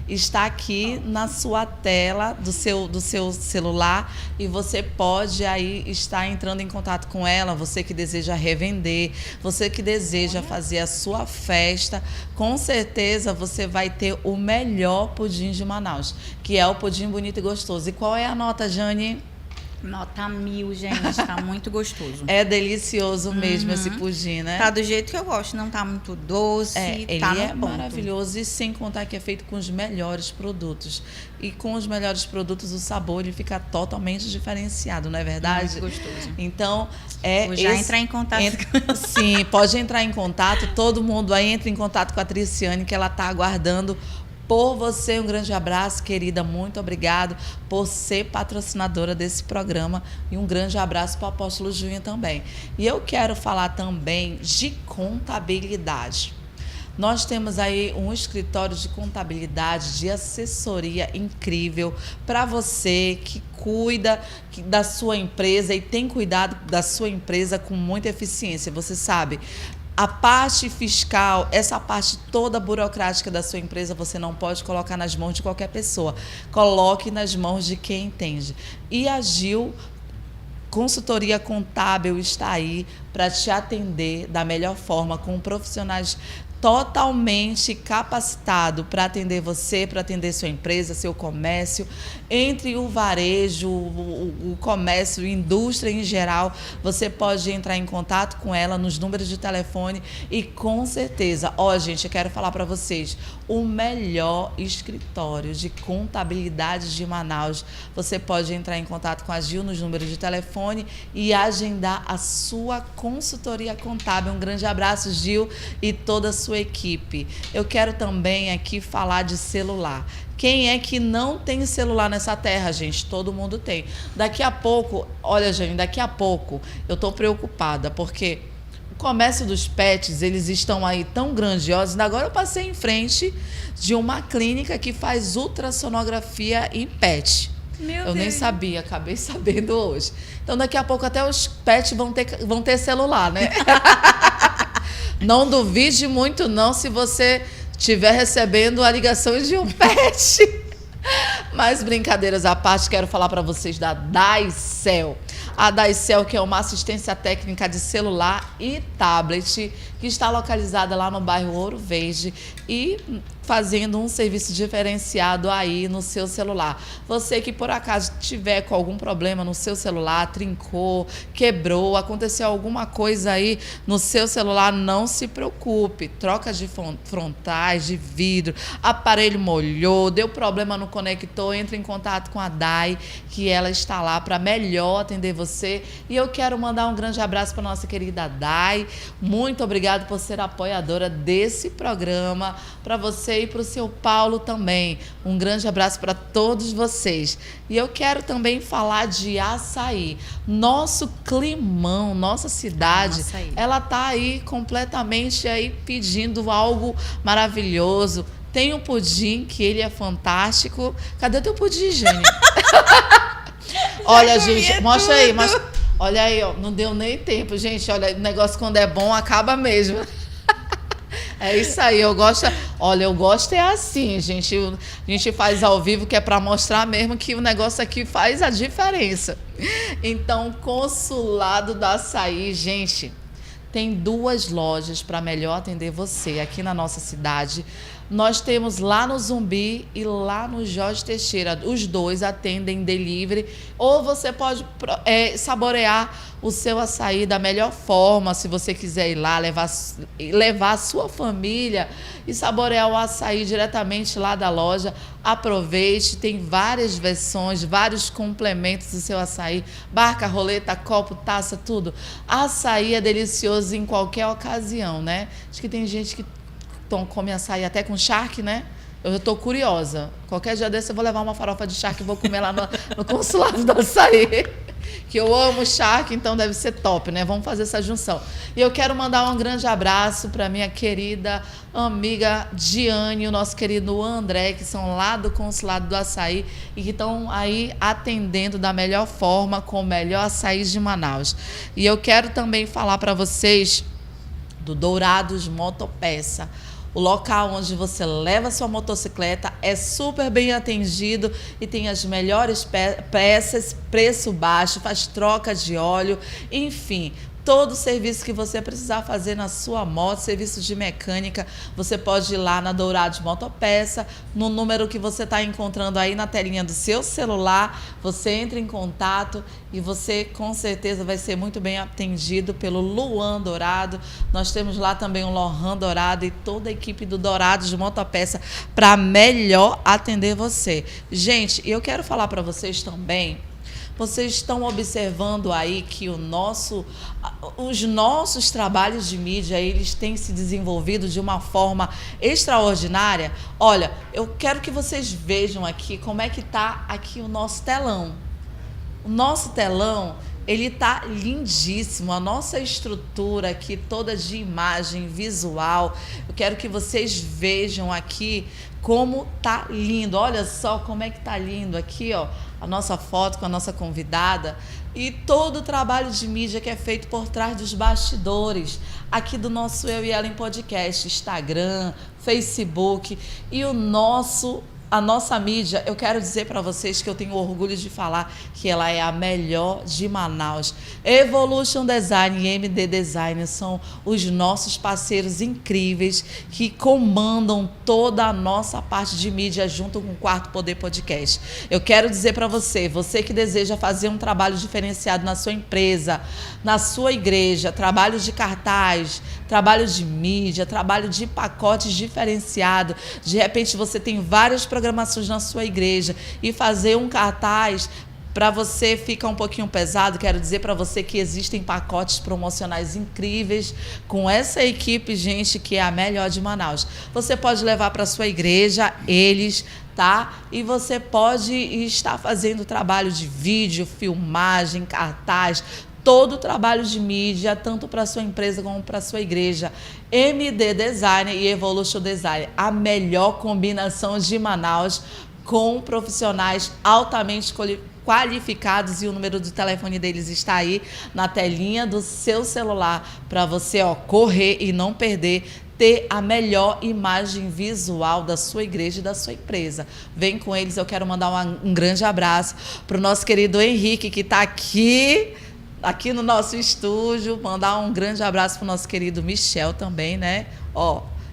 está aqui na sua tela do seu celular e você pode aí estar entrando em contato com ela, você que deseja revender, você que deseja fazer a sua festa, com certeza você vai ter o melhor pudim de Manaus, que é o pudim bonito e gostoso. E qual é a nota, Jane? Nota 1000, gente. Tá muito gostoso. É delicioso mesmo esse pudim, né? Tá do jeito que eu gosto. Não tá muito doce. Ele tá é maravilhoso. E sem contar que é feito com os melhores produtos. E com os melhores produtos, o sabor ele fica totalmente diferenciado, não é verdade? Muito gostoso. Então, vou já entrar em contato. Sim, pode entrar em contato. Todo mundo aí entra em contato com a Triciane, que ela tá aguardando por você. Um grande abraço, querida. Muito obrigado por ser patrocinadora desse programa. E um grande abraço para o Apóstolo Júnior também. E eu quero falar também de contabilidade. Nós temos aí um escritório de contabilidade, de assessoria incrível para você que cuida da sua empresa e tem cuidado da sua empresa com muita eficiência. Você sabe, a parte fiscal, essa parte toda burocrática da sua empresa, você não pode colocar nas mãos de qualquer pessoa. Coloque nas mãos de quem entende. E a Gil Consultoria Contábil está aí para te atender da melhor forma, com profissionais totalmente capacitado para atender você, para atender sua empresa, seu comércio, entre o varejo, o comércio, indústria em geral. Você pode entrar em contato com ela nos números de telefone e com certeza, gente, eu quero falar para vocês, o melhor escritório de contabilidade de Manaus. Você pode entrar em contato com a Gil nos números de telefone e agendar a sua consultoria contábil. Um grande abraço, Gil, e toda a sua equipe. Eu quero também aqui falar de celular. Quem é que não tem celular nessa terra, gente? Todo mundo tem. Daqui a pouco, olha, Jane, daqui a pouco eu estou preocupada, porque o comércio dos pets, eles estão aí tão grandiosos. Agora eu passei em frente de uma clínica que faz ultrassonografia em pet. Eu nem sabia, acabei sabendo hoje. Então, daqui a pouco até os pets vão ter celular, né? Não duvide muito, não, se você estiver recebendo a ligação de um pet. Mas, brincadeiras à parte, quero falar para vocês da Daicel. A Daicel, que é uma assistência técnica de celular e tablet, que está localizada lá no bairro Ouro Verde e fazendo um serviço diferenciado aí no seu celular. Você que por acaso tiver com algum problema no seu celular, trincou, quebrou, aconteceu alguma coisa aí no seu celular, não se preocupe. Troca de frontais, de vidro, aparelho molhou, deu problema no conector, entre em contato com a Dai, que ela está lá para melhor atender você. E eu quero mandar um grande abraço para nossa querida Dai. Muito obrigada por ser apoiadora desse programa, para você e para o seu Paulo também. Um grande abraço para todos vocês. E eu quero também falar de açaí. Nosso climão, nossa cidade, ela tá aí completamente aí pedindo algo maravilhoso. Tem o pudim, que ele é fantástico. Cadê o teu pudim, Gênia? Olha, gente, mostra aí, olha aí, ó, não deu nem tempo, gente. Olha, o negócio quando é bom acaba mesmo. É isso aí, eu gosto. Olha, eu gosto é assim, gente. A gente faz ao vivo que é para mostrar mesmo que o negócio aqui faz a diferença. Então, Consulado do Açaí, gente, tem 2 lojas para melhor atender você aqui na nossa cidade. Nós temos lá no Zumbi e lá no Jorge Teixeira. Os 2 atendem delivery. Ou você pode saborear o seu açaí da melhor forma, se você quiser ir lá, levar a sua família e saborear o açaí diretamente lá da loja. Aproveite, tem várias versões, vários complementos do seu açaí. Barca, roleta, copo, taça, tudo. Açaí é delicioso em qualquer ocasião, né? Acho que tem gente que come açaí até com charque, né? Eu estou curiosa. Qualquer dia desse eu vou levar uma farofa de charque e vou comer lá no Consulado do Açaí. Que eu amo charque, então deve ser top, né? Vamos fazer essa junção. E eu quero mandar um grande abraço para minha querida amiga Diane e o nosso querido André, que são lá do Consulado do Açaí e que estão aí atendendo da melhor forma, com o melhor açaí de Manaus. E eu quero também falar para vocês do Dourados Motopeça. O local onde você leva sua motocicleta é super bem atendido e tem as melhores peças, preço baixo, faz troca de óleo, enfim, todo o serviço que você precisar fazer na sua moto, serviço de mecânica, você pode ir lá na Dourados Motopeça, no número que você está encontrando aí na telinha do seu celular, você entra em contato e você com certeza vai ser muito bem atendido pelo Luan Dourado. Nós temos lá também o Lohan Dourado e toda a equipe do Dourados Motopeça para melhor atender você. Gente, eu quero falar para vocês também. Vocês estão observando aí que os nossos trabalhos de mídia, eles têm se desenvolvido de uma forma extraordinária. Olha, eu quero que vocês vejam aqui como é que está aqui o nosso telão. O nosso telão, ele está lindíssimo. A nossa estrutura aqui toda de imagem visual. Eu quero que vocês vejam aqui como tá lindo. Olha só como é que tá lindo aqui, ó. A nossa foto com a nossa convidada e todo o trabalho de mídia que é feito por trás dos bastidores aqui do nosso Eu e Ellen Podcast, Instagram, Facebook e a nossa mídia. Eu quero dizer para vocês que eu tenho orgulho de falar que ela é a melhor de Manaus. Evolution Design e MD Design são os nossos parceiros incríveis que comandam toda a nossa parte de mídia junto com o Quarto Poder Podcast. Eu quero dizer para você que deseja fazer um trabalho diferenciado na sua empresa, na sua igreja, trabalho de cartaz, trabalho de mídia, trabalho de pacotes diferenciado. De repente você tem várias programações na sua igreja e fazer um cartaz para você fica um pouquinho pesado. Quero dizer para você que existem pacotes promocionais incríveis com essa equipe, gente, que é a melhor de Manaus. Você pode levar para sua igreja eles, tá? E você pode estar fazendo trabalho de vídeo, filmagem, cartaz, todo o trabalho de mídia, tanto para a sua empresa como para a sua igreja. MD Design e Evolution Design, a melhor combinação de Manaus com profissionais altamente qualificados, e o número do telefone deles está aí na telinha do seu celular para você correr e não perder, ter a melhor imagem visual da sua igreja e da sua empresa. Vem com eles. Eu quero mandar um grande abraço para o nosso querido Henrique, que está aqui no nosso estúdio. Mandar um grande abraço para o nosso querido Michel também, né?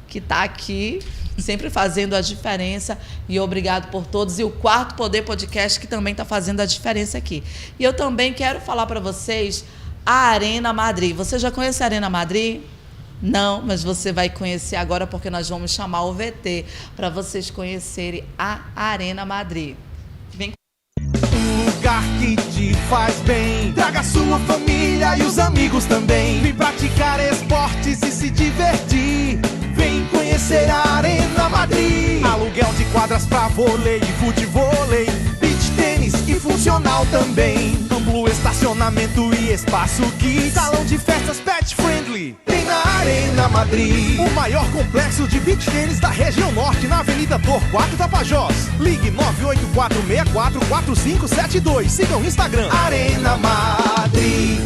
Que está aqui sempre fazendo a diferença, e obrigado por todos. E o Quarto Poder Podcast, que também está fazendo a diferença aqui. E eu também quero falar para vocês a Arena Madrid. Você já conhece a Arena Madrid? Não, mas você vai conhecer agora, porque nós vamos chamar o VT para vocês conhecerem a Arena Madrid. Vem. Um lugar que te faz bem. Traga sua família e os amigos também. Vem praticar esportes e se divertir. Vem conhecer a Arena Madrid. Aluguel de quadras pra vôlei e futevôlei, beach tênis e funcional também. Amplo estacionamento e espaço kids. Salão de festas pet friendly. Tem na Arena Madrid. O maior complexo de beach tênis da região norte, na Avenida Torquato Tapajós. Ligue 984644572. Siga o Instagram Arena Madrid.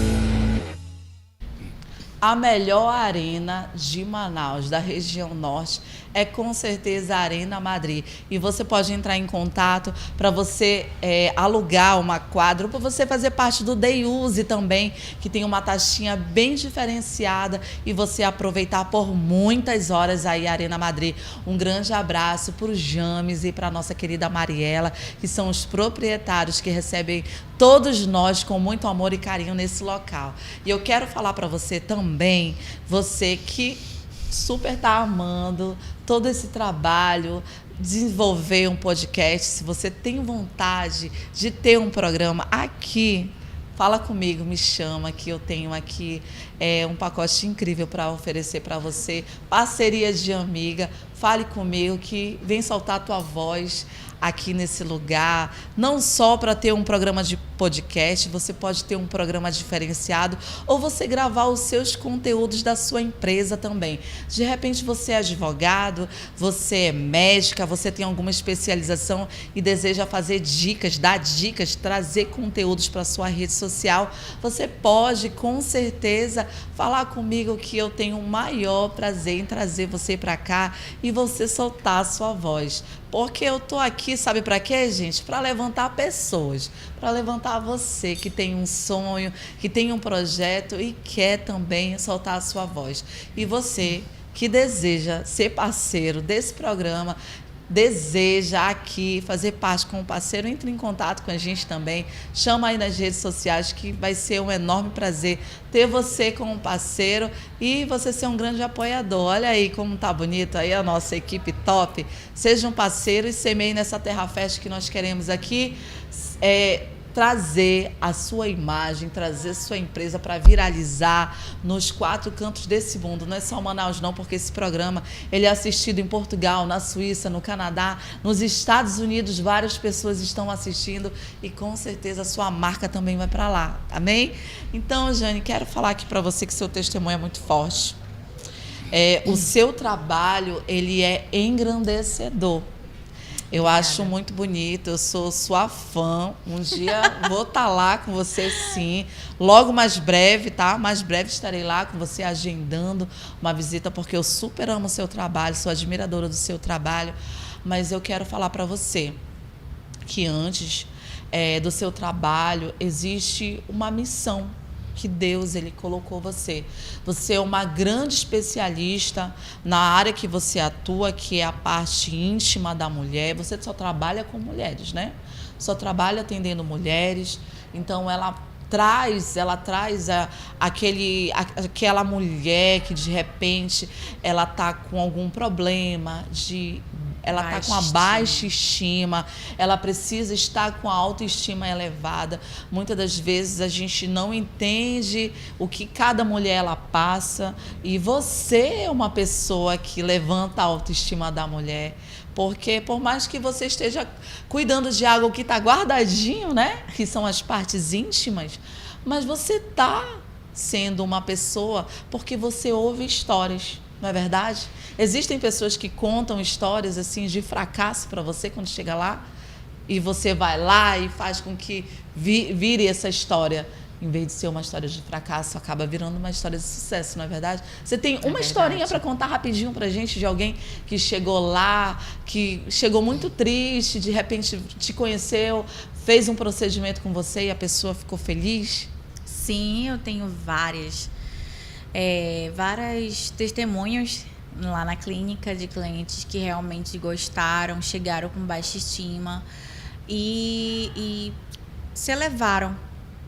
A melhor arena de Manaus, da região norte, é com certeza a Arena Madrid. E você pode entrar em contato para você alugar uma quadra, ou para você fazer parte do Day Use também, que tem uma taxinha bem diferenciada, e você aproveitar por muitas horas aí a Arena Madrid. Um grande abraço para o James e para a nossa querida Mariela, que são os proprietários que recebem todos nós com muito amor e carinho nesse local. E eu quero falar para você também, você que super está amando todo esse trabalho, desenvolver um podcast. Se você tem vontade de ter um programa aqui, fala comigo, me chama, que eu tenho aqui um pacote incrível para oferecer para você. Parcerias de amiga, fale comigo, que vem soltar a tua voz aqui nesse lugar, não só para ter um programa de podcast, você pode ter um programa diferenciado, ou você gravar os seus conteúdos da sua empresa também. De repente você é advogado, você é médica, você tem alguma especialização e deseja fazer dicas, dar dicas, trazer conteúdos para a sua rede social, você pode com certeza falar comigo, que eu tenho o maior prazer em trazer você para cá e você soltar a sua voz. Porque eu tô aqui, sabe para quê, gente? Para levantar pessoas, para levantar você que tem um sonho, que tem um projeto e quer também soltar a sua voz. E você que deseja ser parceiro desse programa, deseja aqui fazer parte com o parceiro, entre em contato com a gente também, chama aí nas redes sociais, que vai ser um enorme prazer ter você como parceiro e você ser um grande apoiador. Olha aí como tá bonito aí a nossa equipe top. Seja um parceiro e semeie nessa Terra Fest que nós queremos aqui, trazer a sua imagem, trazer sua empresa para viralizar nos 4 cantos desse mundo. Não é só Manaus não, porque esse programa ele é assistido em Portugal, na Suíça, no Canadá, nos Estados Unidos, várias pessoas estão assistindo e com certeza a sua marca também vai para lá, amém? Então, Jane, quero falar aqui para você que seu testemunho é muito forte. O seu trabalho, ele é engrandecedor. Eu acho muito bonito, eu sou sua fã. Um dia vou estar lá com você, sim. Logo mais breve, tá? Mais breve estarei lá com você, agendando uma visita, porque eu super amo o seu trabalho, sou admiradora do seu trabalho. Mas eu quero falar para você que antes do seu trabalho existe uma missão que Deus ele colocou você. Você é uma grande especialista na área que você atua, que é a parte íntima da mulher. Você só trabalha com mulheres, né? Só trabalha atendendo mulheres. Então, ela traz aquela mulher que, de repente, ela está com algum problema ela está com a baixa estima, ela precisa estar com a autoestima elevada. Muitas das vezes a gente não entende o que cada mulher ela passa, e você é uma pessoa que levanta a autoestima da mulher, porque por mais que você esteja cuidando de algo que está guardadinho, né, que são as partes íntimas, mas você está sendo uma pessoa porque você ouve histórias. Não é verdade? Existem pessoas que contam histórias assim de fracasso para você quando chega lá. e você vai lá e faz com que vire essa história. Em vez de ser uma história de fracasso, acaba virando uma história de sucesso, não é verdade? Você tem uma historinha para contar rapidinho pra gente de alguém que chegou lá, que chegou muito triste, de repente te conheceu, fez um procedimento com você e a pessoa ficou feliz? Sim, eu tenho várias testemunhos lá na clínica de clientes que realmente gostaram, chegaram com baixa estima e se elevaram,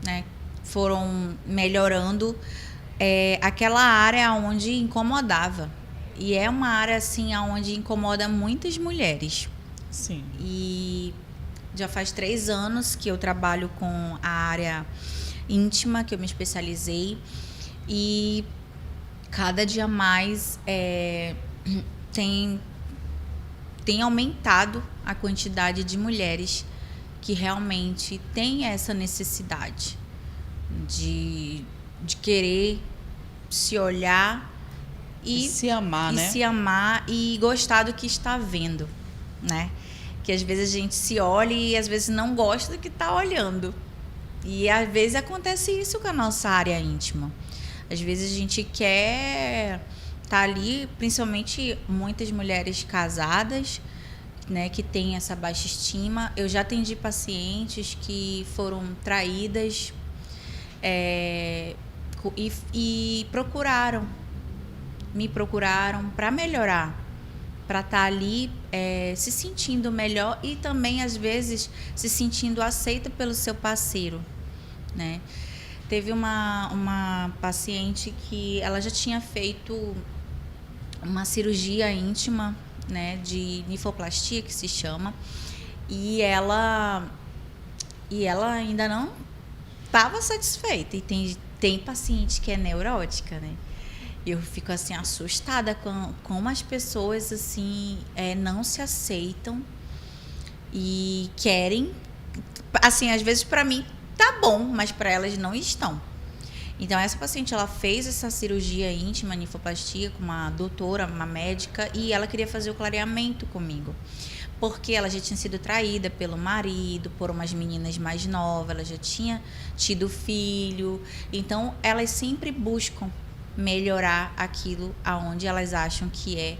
né? Foram melhorando aquela área onde incomodava. E é uma área assim onde incomoda muitas mulheres. Sim. E já faz 3 anos que eu trabalho com a área íntima, que eu me especializei. E cada dia mais tem aumentado a quantidade de mulheres que realmente têm essa necessidade de querer se olhar e se amar, né? Se amar e gostar do que está vendo, né? Que às vezes a gente se olha e às vezes não gosta do que está olhando. E às vezes acontece isso com a nossa área íntima. Às vezes a gente quer estar ali, principalmente muitas mulheres casadas, né, que têm essa baixa estima. Eu já atendi pacientes que foram traídas e me procuraram para melhorar, para estar ali se sentindo melhor e também, às vezes, se sentindo aceita pelo seu parceiro, né? Teve uma paciente que ela já tinha feito uma cirurgia íntima, né, de nifoplastia, que se chama, e ela ainda não estava satisfeita. E tem paciente que é neurótica, né? E eu fico assim assustada com como as pessoas assim não se aceitam e querem, assim, às vezes para mim tá bom, mas para elas não estão. Então essa paciente, ela fez essa cirurgia íntima, nifoplastia, com uma doutora, uma médica, e ela queria fazer o clareamento comigo. Porque ela já tinha sido traída pelo marido, por umas meninas mais novas, ela já tinha tido filho. Então, elas sempre buscam melhorar aquilo aonde elas acham que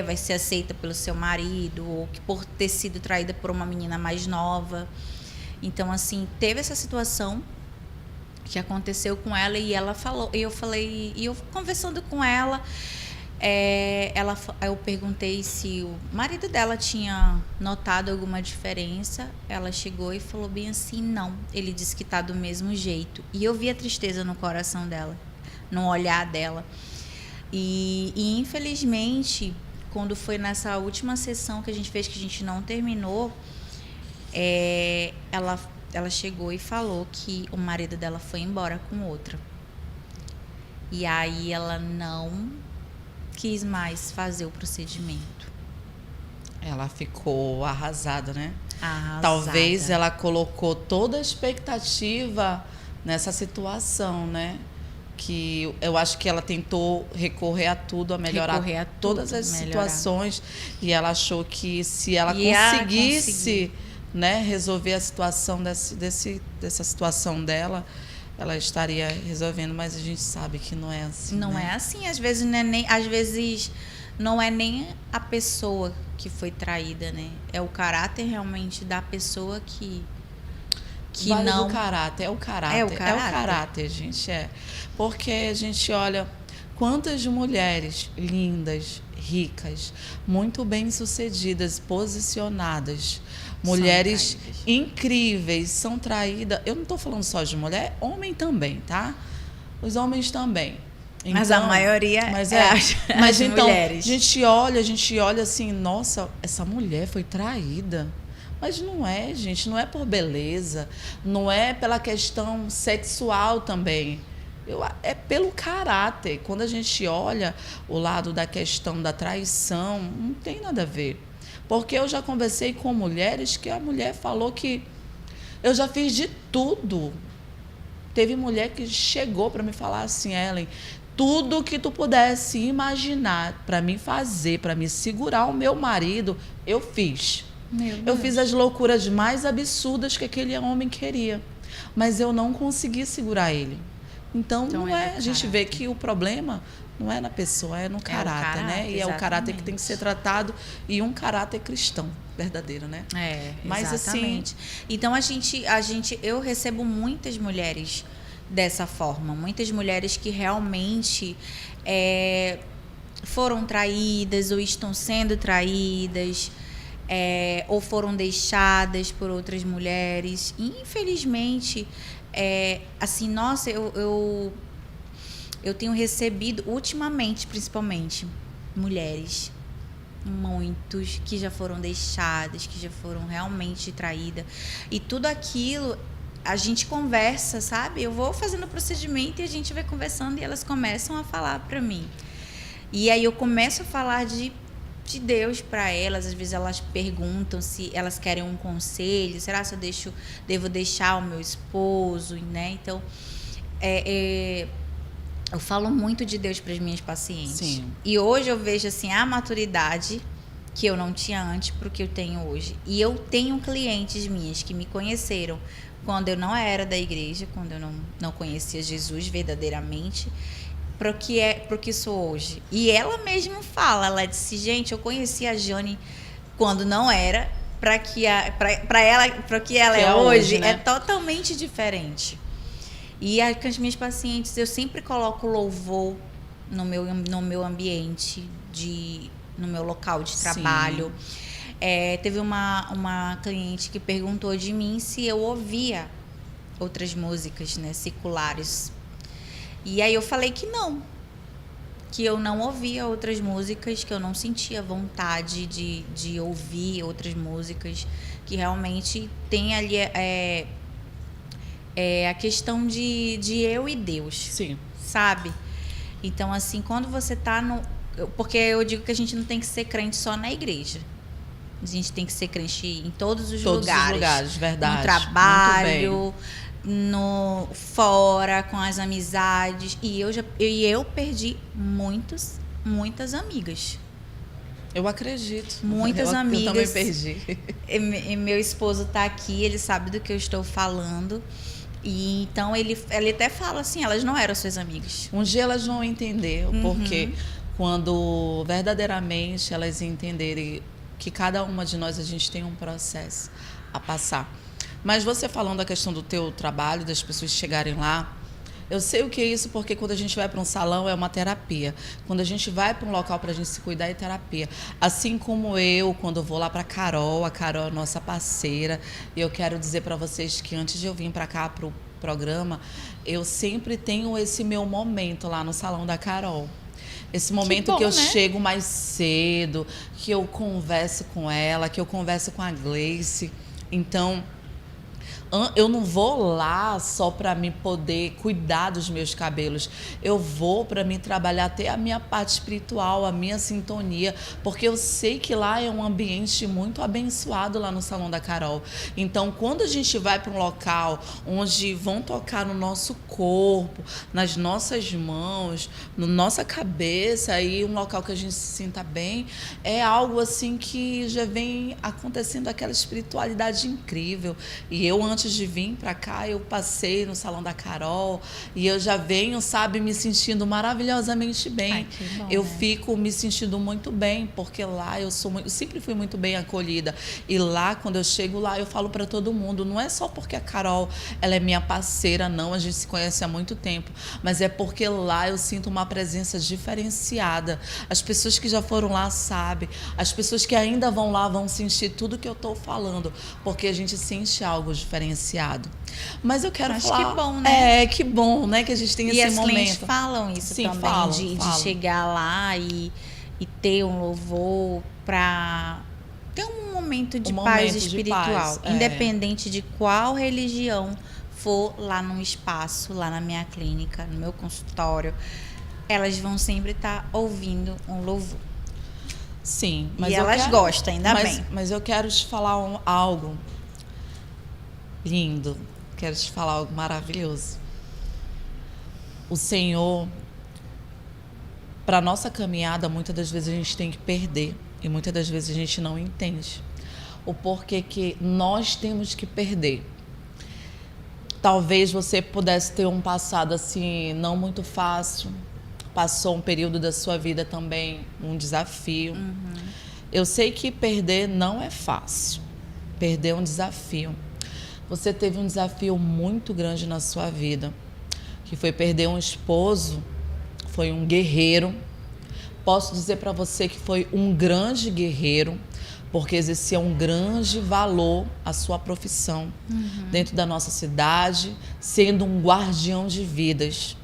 vai ser aceita pelo seu marido, ou que por ter sido traída por uma menina mais nova. Então, assim, teve essa situação que aconteceu com ela e ela falou, e eu conversando com ela, eu perguntei se o marido dela tinha notado alguma diferença. Ela chegou e falou bem assim, não. Ele disse que tá do mesmo jeito. E eu vi a tristeza no coração dela, no olhar dela. E infelizmente, quando foi nessa última sessão que a gente fez, que a gente não terminou, ela chegou e falou que o marido dela foi embora com outra. E aí ela não quis mais fazer o procedimento. Ela ficou arrasada, né? Arrasada. Talvez ela colocou toda a expectativa nessa situação, né? Que eu acho que ela tentou recorrer a tudo, a melhorar todas as situações, e ela achou que se ela conseguisse, né, resolver a situação dessa situação dela, ela estaria resolvendo, mas a gente sabe que não é assim. Não é assim, às vezes não é nem a pessoa que foi traída, né? É o caráter realmente da pessoa que vale não. O caráter, é o caráter, gente, porque a gente olha quantas mulheres lindas, ricas, muito bem-sucedidas, posicionadas, mulheres incríveis são traídas. Eu não estou falando só de mulher, homem também, tá? Os homens também. Então, mas a maioria mas então, mulheres. A gente olha assim, nossa, essa mulher foi traída. Mas não é, gente, não é por beleza, não é pela questão sexual também. É pelo caráter. Quando a gente olha o lado da questão da traição, não tem nada a ver. Porque eu já conversei com mulheres que a mulher falou que eu já fiz de tudo. Teve mulher que chegou para me falar assim, Ellen, tudo que tu pudesse imaginar para me fazer, para me segurar o meu marido, eu fiz. Eu fiz as loucuras mais absurdas que aquele homem queria, mas eu não consegui segurar ele. Então não é, a gente vê que o problema não é na pessoa, é no caráter, né? E é o caráter que tem que ser tratado, e um caráter cristão verdadeiro, né? Mas exatamente. Assim, então eu recebo muitas mulheres dessa forma, muitas mulheres que realmente foram traídas ou estão sendo traídas, ou foram deixadas por outras mulheres. E, infelizmente, assim, nossa, eu tenho recebido, ultimamente, principalmente, mulheres, muitos que já foram deixadas, que já foram realmente traídas. E tudo aquilo, a gente conversa, sabe? Eu vou fazendo o procedimento e a gente vai conversando e elas começam a falar para mim. E aí eu começo a falar de Deus para elas. Às vezes elas perguntam se elas querem um conselho. Será que eu devo deixar o meu esposo, né? Então, eu falo muito de Deus para as minhas pacientes. Sim. E hoje eu vejo assim a maturidade que eu não tinha antes para o que eu tenho hoje. E eu tenho clientes minhas que me conheceram quando eu não era da igreja, quando eu não conhecia Jesus verdadeiramente, para o que sou hoje. E ela mesma fala, ela disse, gente, eu conheci a Jane quando não era, para que ela é hoje, né? É totalmente diferente. E com as minhas pacientes, eu sempre coloco louvor no meu ambiente, no meu local de trabalho. Teve uma cliente que perguntou de mim se eu ouvia outras músicas, né, seculares. E aí eu falei que não. Que eu não ouvia outras músicas, que eu não sentia vontade de ouvir outras músicas, que realmente tem ali a questão de eu e Deus. Sim. Sabe? Então, assim, quando você tá porque eu digo que a gente não tem que ser crente só na igreja. A gente tem que ser crente em todos os lugares. Todos os lugares, verdade. No trabalho, fora, com as amizades. E eu perdi muitas amigas. Eu acredito. Muitas amigas. Eu também perdi. E meu esposo tá aqui, ele sabe do que eu estou falando. E então ele até fala assim, elas não eram suas amigas. Um dia elas vão entender o porquê. Quando verdadeiramente elas entenderem que cada uma de nós, a gente tem um processo a passar. Mas você falando da questão do teu trabalho, das pessoas chegarem lá, eu sei o que é isso, porque quando a gente vai para um salão é uma terapia. Quando a gente vai para um local para a gente se cuidar é terapia. Assim como eu, quando eu vou lá para a Carol é nossa parceira, e eu quero dizer para vocês que antes de eu vir para cá, para o programa, eu sempre tenho esse meu momento lá no salão da Carol. Esse momento que eu chego mais cedo, que eu converso com ela, que eu converso com a Gleice. Então, eu não vou lá só para me poder cuidar dos meus cabelos. Eu vou para me trabalhar até a minha parte espiritual, a minha sintonia, porque eu sei que lá é um ambiente muito abençoado lá no Salão da Carol. Então, quando a gente vai para um local onde vão tocar no nosso corpo, nas nossas mãos, na nossa cabeça, e um local que a gente se sinta bem, é algo assim que já vem acontecendo aquela espiritualidade incrível. E eu, antes de vir para cá, eu passei no Salão da Carol e eu já venho, sabe, me sentindo maravilhosamente bem. Ai, que bom, eu né? fico me sentindo muito bem, porque lá eu sempre fui muito bem acolhida. E lá, quando eu chego lá, eu falo para todo mundo, não é só porque a Carol, ela é minha parceira, não, a gente se conhece há muito tempo, mas é porque lá eu sinto uma presença diferenciada. As pessoas que já foram lá sabem, as pessoas que ainda vão lá vão sentir tudo que eu estou falando, porque a gente sente algo diferenciado. Mas eu quero falar... que bom, né? Que bom, né? Que a gente tem esse momento. E as clientes falam isso. Sim, também, falam. De chegar lá e ter um louvor para ter um momento de paz espiritual. Independente de qual religião for lá num espaço, lá na minha clínica, no meu consultório, elas vão sempre estar ouvindo um louvor. Sim. Mas e elas gostam, ainda bem. Mas eu quero te falar algo lindo. Quero te falar algo maravilhoso. O Senhor, para nossa caminhada, muitas das vezes a gente tem que perder. E muitas das vezes a gente não entende. o porquê que nós temos que perder. Talvez você pudesse ter um passado assim, não muito fácil, passou um período da sua vida também, um desafio. Eu sei que perder não é fácil, perder é um desafio. Você teve um desafio muito grande na sua vida, que foi perder um esposo, foi um guerreiro. Posso dizer para você que foi um grande guerreiro, porque existia um grande valor à sua profissão dentro da nossa cidade, sendo um guardião de vidas.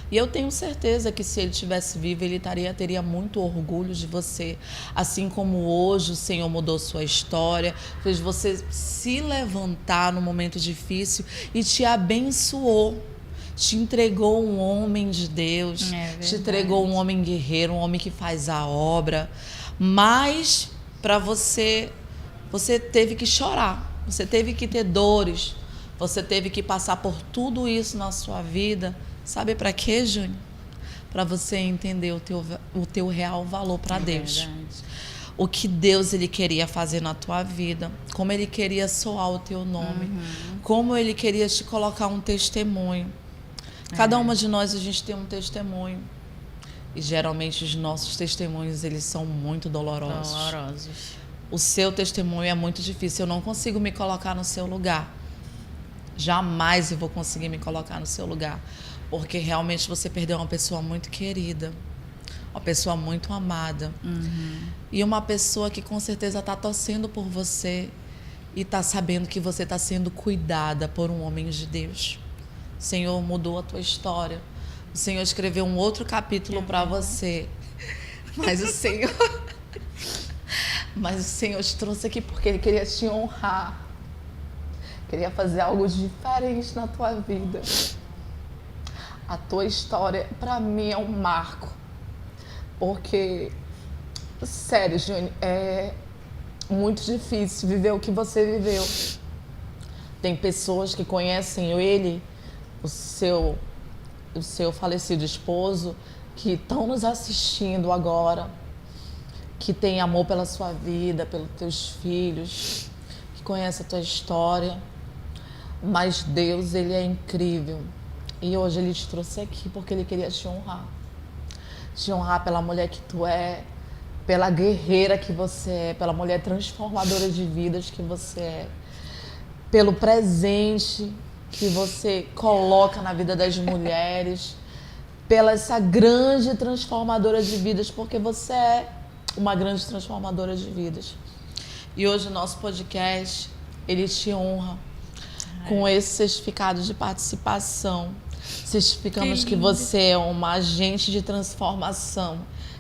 E eu tenho certeza que se ele estivesse vivo, ele teria muito orgulho de você. Assim como hoje o Senhor mudou sua história, fez você se levantar no momento difícil e te abençoou. Te entregou um homem de Deus, te entregou um homem guerreiro, um homem que faz a obra. Mas para você teve que chorar, você teve que ter dores, você teve que passar por tudo isso na sua vida. Sabe para quê, Júnior? Para você entender o teu real valor para Deus. Verdade. O que Deus ele queria fazer na tua vida, como ele queria soar o teu nome, como ele queria te colocar um testemunho. Cada uma de nós, a gente tem um testemunho. E geralmente os nossos testemunhos, eles são muito dolorosos. O seu testemunho é muito difícil. Eu não consigo me colocar no seu lugar. Jamais eu vou conseguir me colocar no seu lugar. Porque realmente você perdeu uma pessoa muito querida. Uma pessoa muito amada. E uma pessoa que com certeza está torcendo por você. E está sabendo que você está sendo cuidada por um homem de Deus. O Senhor mudou a tua história. O Senhor escreveu um outro capítulo para você. Mas o Senhor te trouxe aqui porque Ele queria te honrar. Queria fazer algo diferente na tua vida. A tua história, para mim, é um marco. Porque, sério, Júnior, é muito difícil viver o que você viveu. Tem pessoas que conhecem ele, o seu falecido esposo, que estão nos assistindo agora, que tem amor pela sua vida, pelos teus filhos, que conhece a tua história. Mas Deus, Ele é incrível. E hoje Ele te trouxe aqui porque Ele queria te honrar. Te honrar pela mulher que tu é, pela guerreira que você é, pela mulher transformadora de vidas que você é, pelo presente que você coloca na vida das mulheres, pela essa grande transformadora de vidas, porque você é uma grande transformadora de vidas. E hoje o nosso podcast, ele te honra com esse certificado de participação. Certificamos que você é uma agente de transformação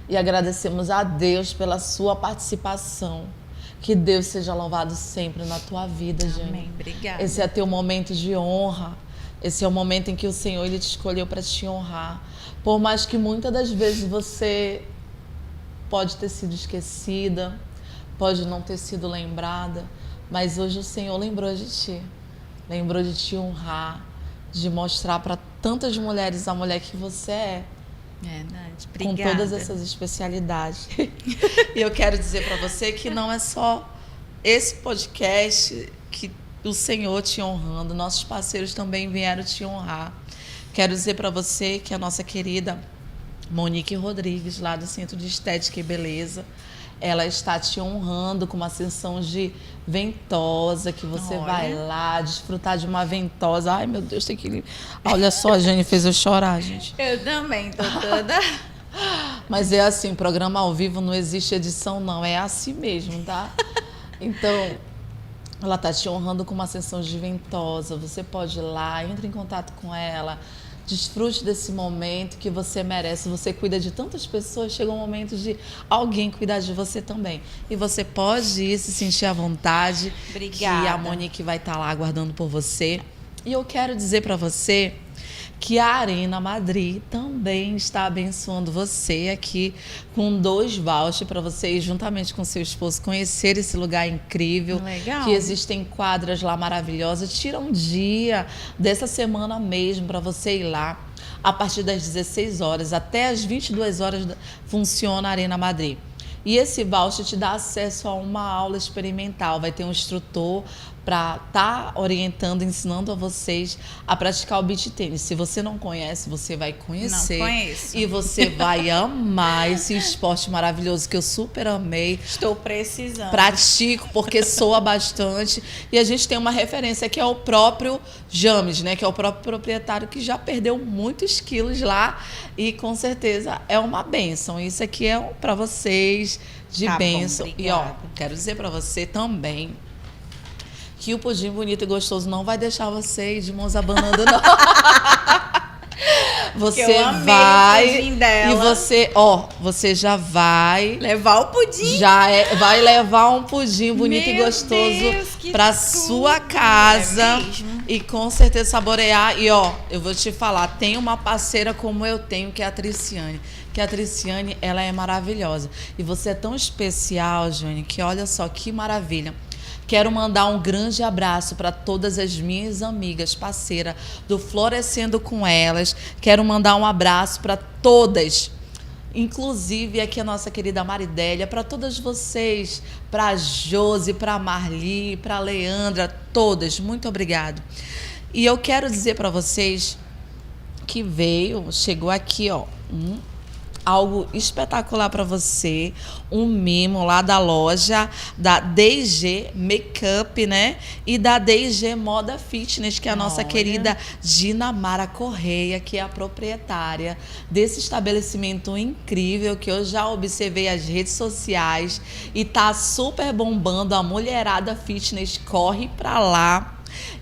e agradecemos a Deus pela sua participação. Que Deus seja louvado sempre na tua vida, gente. Amém. Obrigada. Esse é teu momento de honra. Esse é o momento em que o Senhor ele te escolheu para te honrar. Por mais que muitas das vezes você pode ter sido esquecida, pode não ter sido lembrada, mas hoje o Senhor lembrou de ti. Lembrou de te honrar, de mostrar para tantas mulheres a mulher que você é. Verdade. Com Obrigada. todas essas especialidades. E eu quero dizer para você que não é só esse podcast que o Senhor te honrando, nossos parceiros também vieram te honrar. Quero dizer para você que a nossa querida Monique Rodrigues, lá do Centro de Estética e Beleza, ela está te honrando com uma sessão de ventosa, que você vai lá desfrutar de uma ventosa. Ai, meu Deus, tem que... Olha só, a Jane fez eu chorar, gente. Eu também tô toda... Mas é assim, programa ao vivo não existe edição, não. É assim mesmo, tá? Então, ela tá te honrando com uma sessão de ventosa. Você pode ir lá, entre em contato com ela. Desfrute desse momento que você merece. Você cuida de tantas pessoas, chega um momento de alguém cuidar de você também. E você pode ir se sentir à vontade. Obrigada. Que a Monique vai estar lá aguardando por você. E eu quero dizer para você que a Arena Madrid também está abençoando você aqui com 2 vouchers para você ir juntamente com seu esposo conhecer esse lugar incrível. Legal. Que existem quadras lá maravilhosas. Tira um dia dessa semana mesmo para você ir lá. A partir das 16 horas até as 22 horas funciona a Arena Madrid. E esse voucher te dá acesso a uma aula experimental. Vai ter um instrutor para estar orientando, ensinando a vocês a praticar o beach tênis. Se você não conhece, você vai conhecer. Não conheço. E você vai amar esse esporte maravilhoso que eu super amei. Estou precisando. Pratico porque soa bastante. E a gente tem uma referência que é o próprio James, né? Que é o próprio proprietário que já perdeu muitos quilos lá. E com certeza é uma bênção. Isso aqui é para vocês de Tá bom, bênção. E ó, obrigada. quero dizer para você também que o pudim bonito e gostoso não vai deixar você ir de mãos abanando, não. Você eu amei vai o pudim dela. e você já vai Levar o pudim. vai levar um pudim bonito Meu e gostoso Deus, que para tudo. sua casa É mesmo? e com certeza saborear. E ó, eu vou te falar, tem uma parceira como eu tenho, que é a Triciane. Que a Triciane, ela é maravilhosa. E você é tão especial, Júnior, que olha só que maravilha. Quero mandar um grande abraço para todas as minhas amigas, parceiras do Florescendo com Elas. Quero mandar um abraço para todas, inclusive aqui a nossa querida Maridélia, para todas vocês, para a Josi, para a Marli, para a Leandra, todas. Muito obrigado. E eu quero dizer para vocês que chegou aqui, ó, algo espetacular para você, um mimo lá da loja da DG Makeup, né? E da DG Moda Fitness, que é a nossa Olha. querida Dinamara Correia, que é a proprietária desse estabelecimento incrível que eu já observei as redes sociais e tá super bombando. A mulherada fitness corre para lá.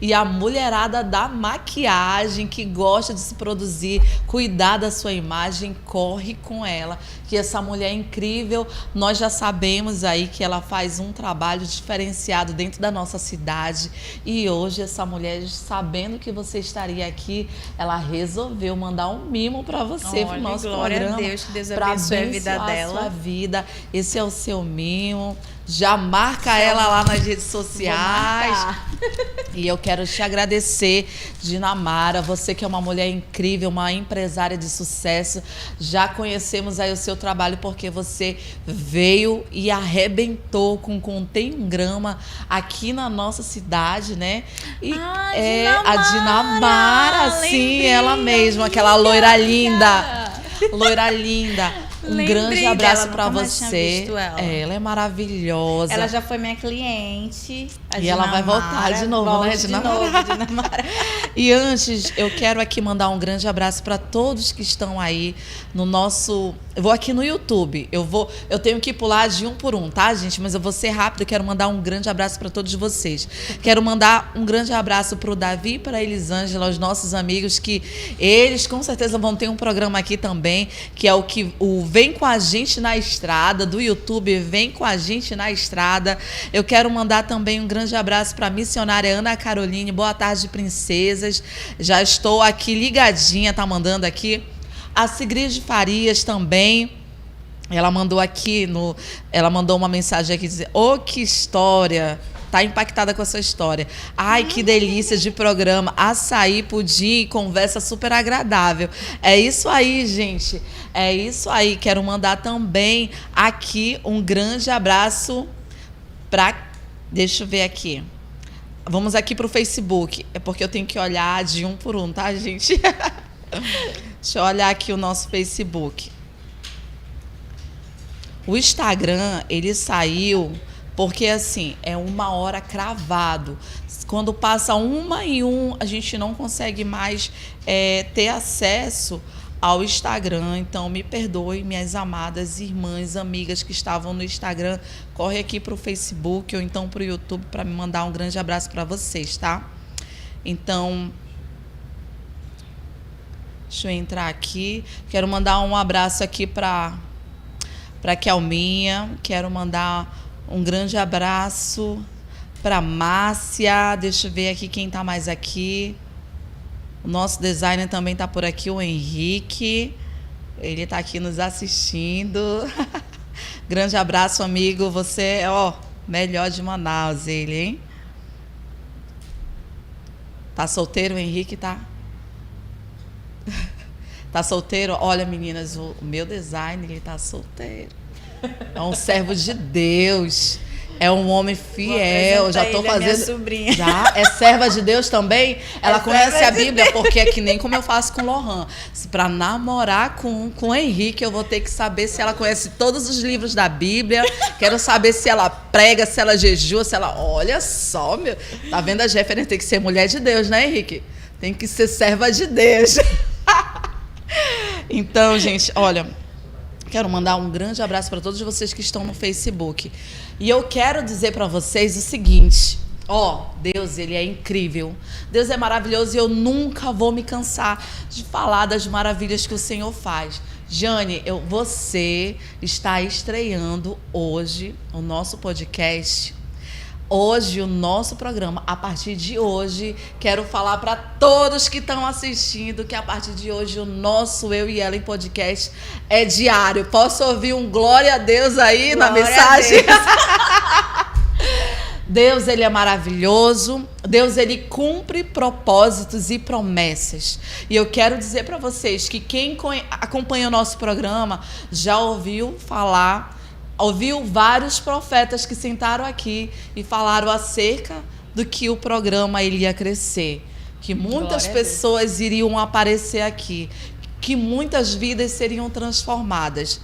E a mulherada da maquiagem, que gosta de se produzir, cuidar da sua imagem, corre com ela. Que essa mulher é incrível. Nós já sabemos aí que ela faz um trabalho diferenciado dentro da nossa cidade. E hoje essa mulher, sabendo que você estaria aqui, ela resolveu mandar um mimo para você, pro nosso glória programa. a Deus, que Deus pra abençoe a vida abençoar dela. a sua vida. Esse é o seu mimo. Já marca ela lá nas redes sociais. E eu quero te agradecer, Dinamara, você que é uma mulher incrível, uma empresária de sucesso. Já conhecemos aí o seu trabalho porque você veio e arrebentou com Contém um Grama aqui na nossa cidade, né? E a Dinamara, sim, lembrei, ela mesma, aquela loira linda. Loira linda. Um Lembrei grande abraço dela, para nunca mais tinha você. visto ela. Ela é maravilhosa. Ela já foi minha cliente. E ela vai voltar de novo, né, Dinamara? E antes, eu quero aqui mandar um grande abraço para todos que estão aí no nosso... Eu vou aqui no YouTube. Eu tenho que pular de um por um, tá, gente? Mas eu vou ser rápido. Eu quero mandar um grande abraço para todos vocês. Quero mandar um grande abraço para o Davi e para a Elisângela, os nossos amigos, que eles com certeza vão ter um programa aqui também, que é o Vem com a Gente na Estrada, do YouTube, Vem com a Gente na Estrada. Eu quero mandar também um grande abraço para a missionária Ana Caroline. Boa tarde, princesas. Já estou aqui ligadinha, tá mandando aqui. A Sigrid Farias também. Ela mandou uma mensagem aqui dizendo: "Oh, que história! Tá impactada com a sua história. Ai, que delícia de programa. Açaí, pudim, conversa super agradável." É isso aí, gente. É isso aí. Quero mandar também aqui um grande abraço para... Deixa eu ver aqui. Vamos aqui para o Facebook. É porque eu tenho que olhar de um por um, tá, gente? Deixa eu olhar aqui o nosso Facebook. O Instagram, ele saiu porque, assim, é 1 hora cravado. Quando passa 1 a gente não consegue mais ter acesso ao Instagram. Então, me perdoem, minhas amadas irmãs, amigas que estavam no Instagram. Corre aqui para o Facebook ou então para o YouTube para me mandar um grande abraço para vocês, tá? Então... Deixa eu entrar aqui. Quero mandar um abraço aqui para Kelminha. Quero mandar um grande abraço para Márcia. Deixa eu ver aqui quem está mais aqui. O nosso designer também está por aqui, o Henrique. Ele está aqui nos assistindo. Grande abraço, amigo. Você é melhor de Manaus, ele, hein? Tá solteiro, o Henrique, tá? Tá solteiro? Olha, meninas, o meu designer, ele tá solteiro. É um servo de Deus. É um homem fiel. Já tô fazendo. Minha sobrinha. Já é serva de Deus também. Ela conhece a Bíblia, porque é que nem como eu faço com Lohan. Para namorar com o Henrique, eu vou ter que saber se ela conhece todos os livros da Bíblia. Quero saber se ela prega, se ela jejua, se ela. Olha só, meu. Tá vendo as referências? Tem que ser mulher de Deus, né, Henrique? Tem que ser serva de Deus. Então, gente, olha. Quero mandar um grande abraço para todos vocês que estão no Facebook. E eu quero dizer para vocês o seguinte. Deus, ele é incrível. Deus é maravilhoso e eu nunca vou me cansar de falar das maravilhas que o Senhor faz. Jane, você está estreando hoje o nosso podcast. Hoje, o nosso programa, a partir de hoje, quero falar para todos que estão assistindo que a partir de hoje o nosso Eu e Ellen podcast é diário. Posso ouvir um glória a Deus aí na mensagem? Deus, ele é maravilhoso. Deus, ele cumpre propósitos e promessas. E eu quero dizer para vocês que quem acompanha o nosso programa já ouviu vários profetas que sentaram aqui e falaram acerca do que o programa ele ia crescer, que muitas pessoas iriam aparecer aqui, que muitas vidas seriam transformadas,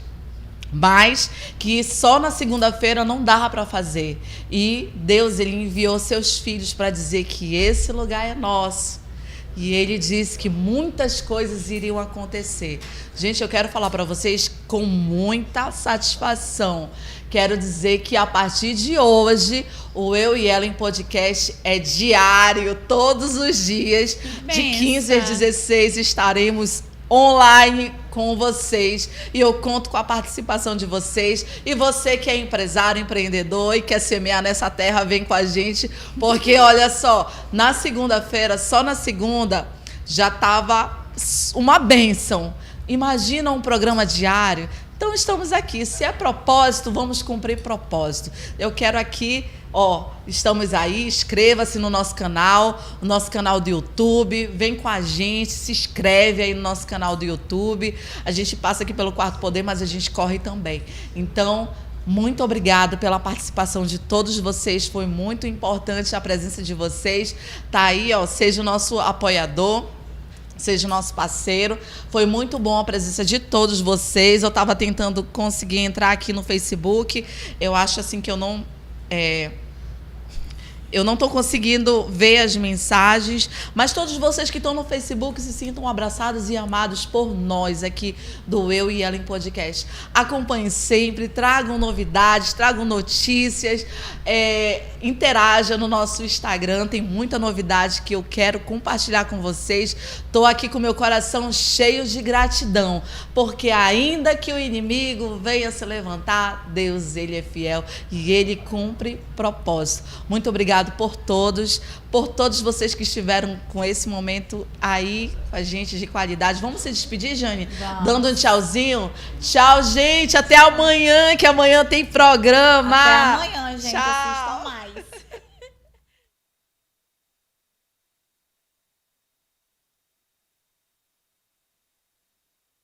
mas que só na segunda-feira não dava para fazer. E Deus, ele enviou seus filhos para dizer que esse lugar é nosso. E ele disse que muitas coisas iriam acontecer. Gente, eu quero falar para vocês com muita satisfação. Quero dizer que a partir de hoje, o Eu e Ellen podcast é diário, todos os dias, de 15 às 16, estaremos online com vocês e eu conto com a participação de vocês. E você que é empresário, empreendedor e quer semear nessa terra, vem com a gente, porque olha só, na segunda-feira, só na segunda já estava uma bênção. Imagina um programa diário. Então estamos aqui, se é propósito, vamos cumprir propósito. Eu quero aqui, estamos aí, inscreva-se no nosso canal, o nosso canal do YouTube, vem com a gente, se inscreve aí no nosso canal do YouTube. A gente passa aqui pelo Quarto Poder, mas a gente corre também. Então, muito obrigada pela participação de todos vocês, foi muito importante a presença de vocês. Tá aí, seja o nosso apoiador, seja o nosso parceiro. Foi muito bom a presença de todos vocês. Eu estava tentando conseguir entrar aqui no Facebook. Eu acho assim que eu não estou conseguindo ver as mensagens, mas todos vocês que estão no Facebook se sintam abraçados e amados por nós aqui do Eu e Ellen Podcast. Acompanhem sempre, tragam novidades, tragam notícias, interaja no nosso Instagram, tem muita novidade que eu quero compartilhar com vocês. Estou aqui com meu coração cheio de gratidão, porque ainda que o inimigo venha se levantar, Deus, ele é fiel e ele cumpre propósito. Muito obrigado por todos vocês que estiveram com esse momento aí com a gente de qualidade. Vamos se despedir, Jane? Vamos. Dando um tchauzinho? Tchau, gente. Até amanhã, que amanhã tem programa. Até amanhã, gente. Tchau.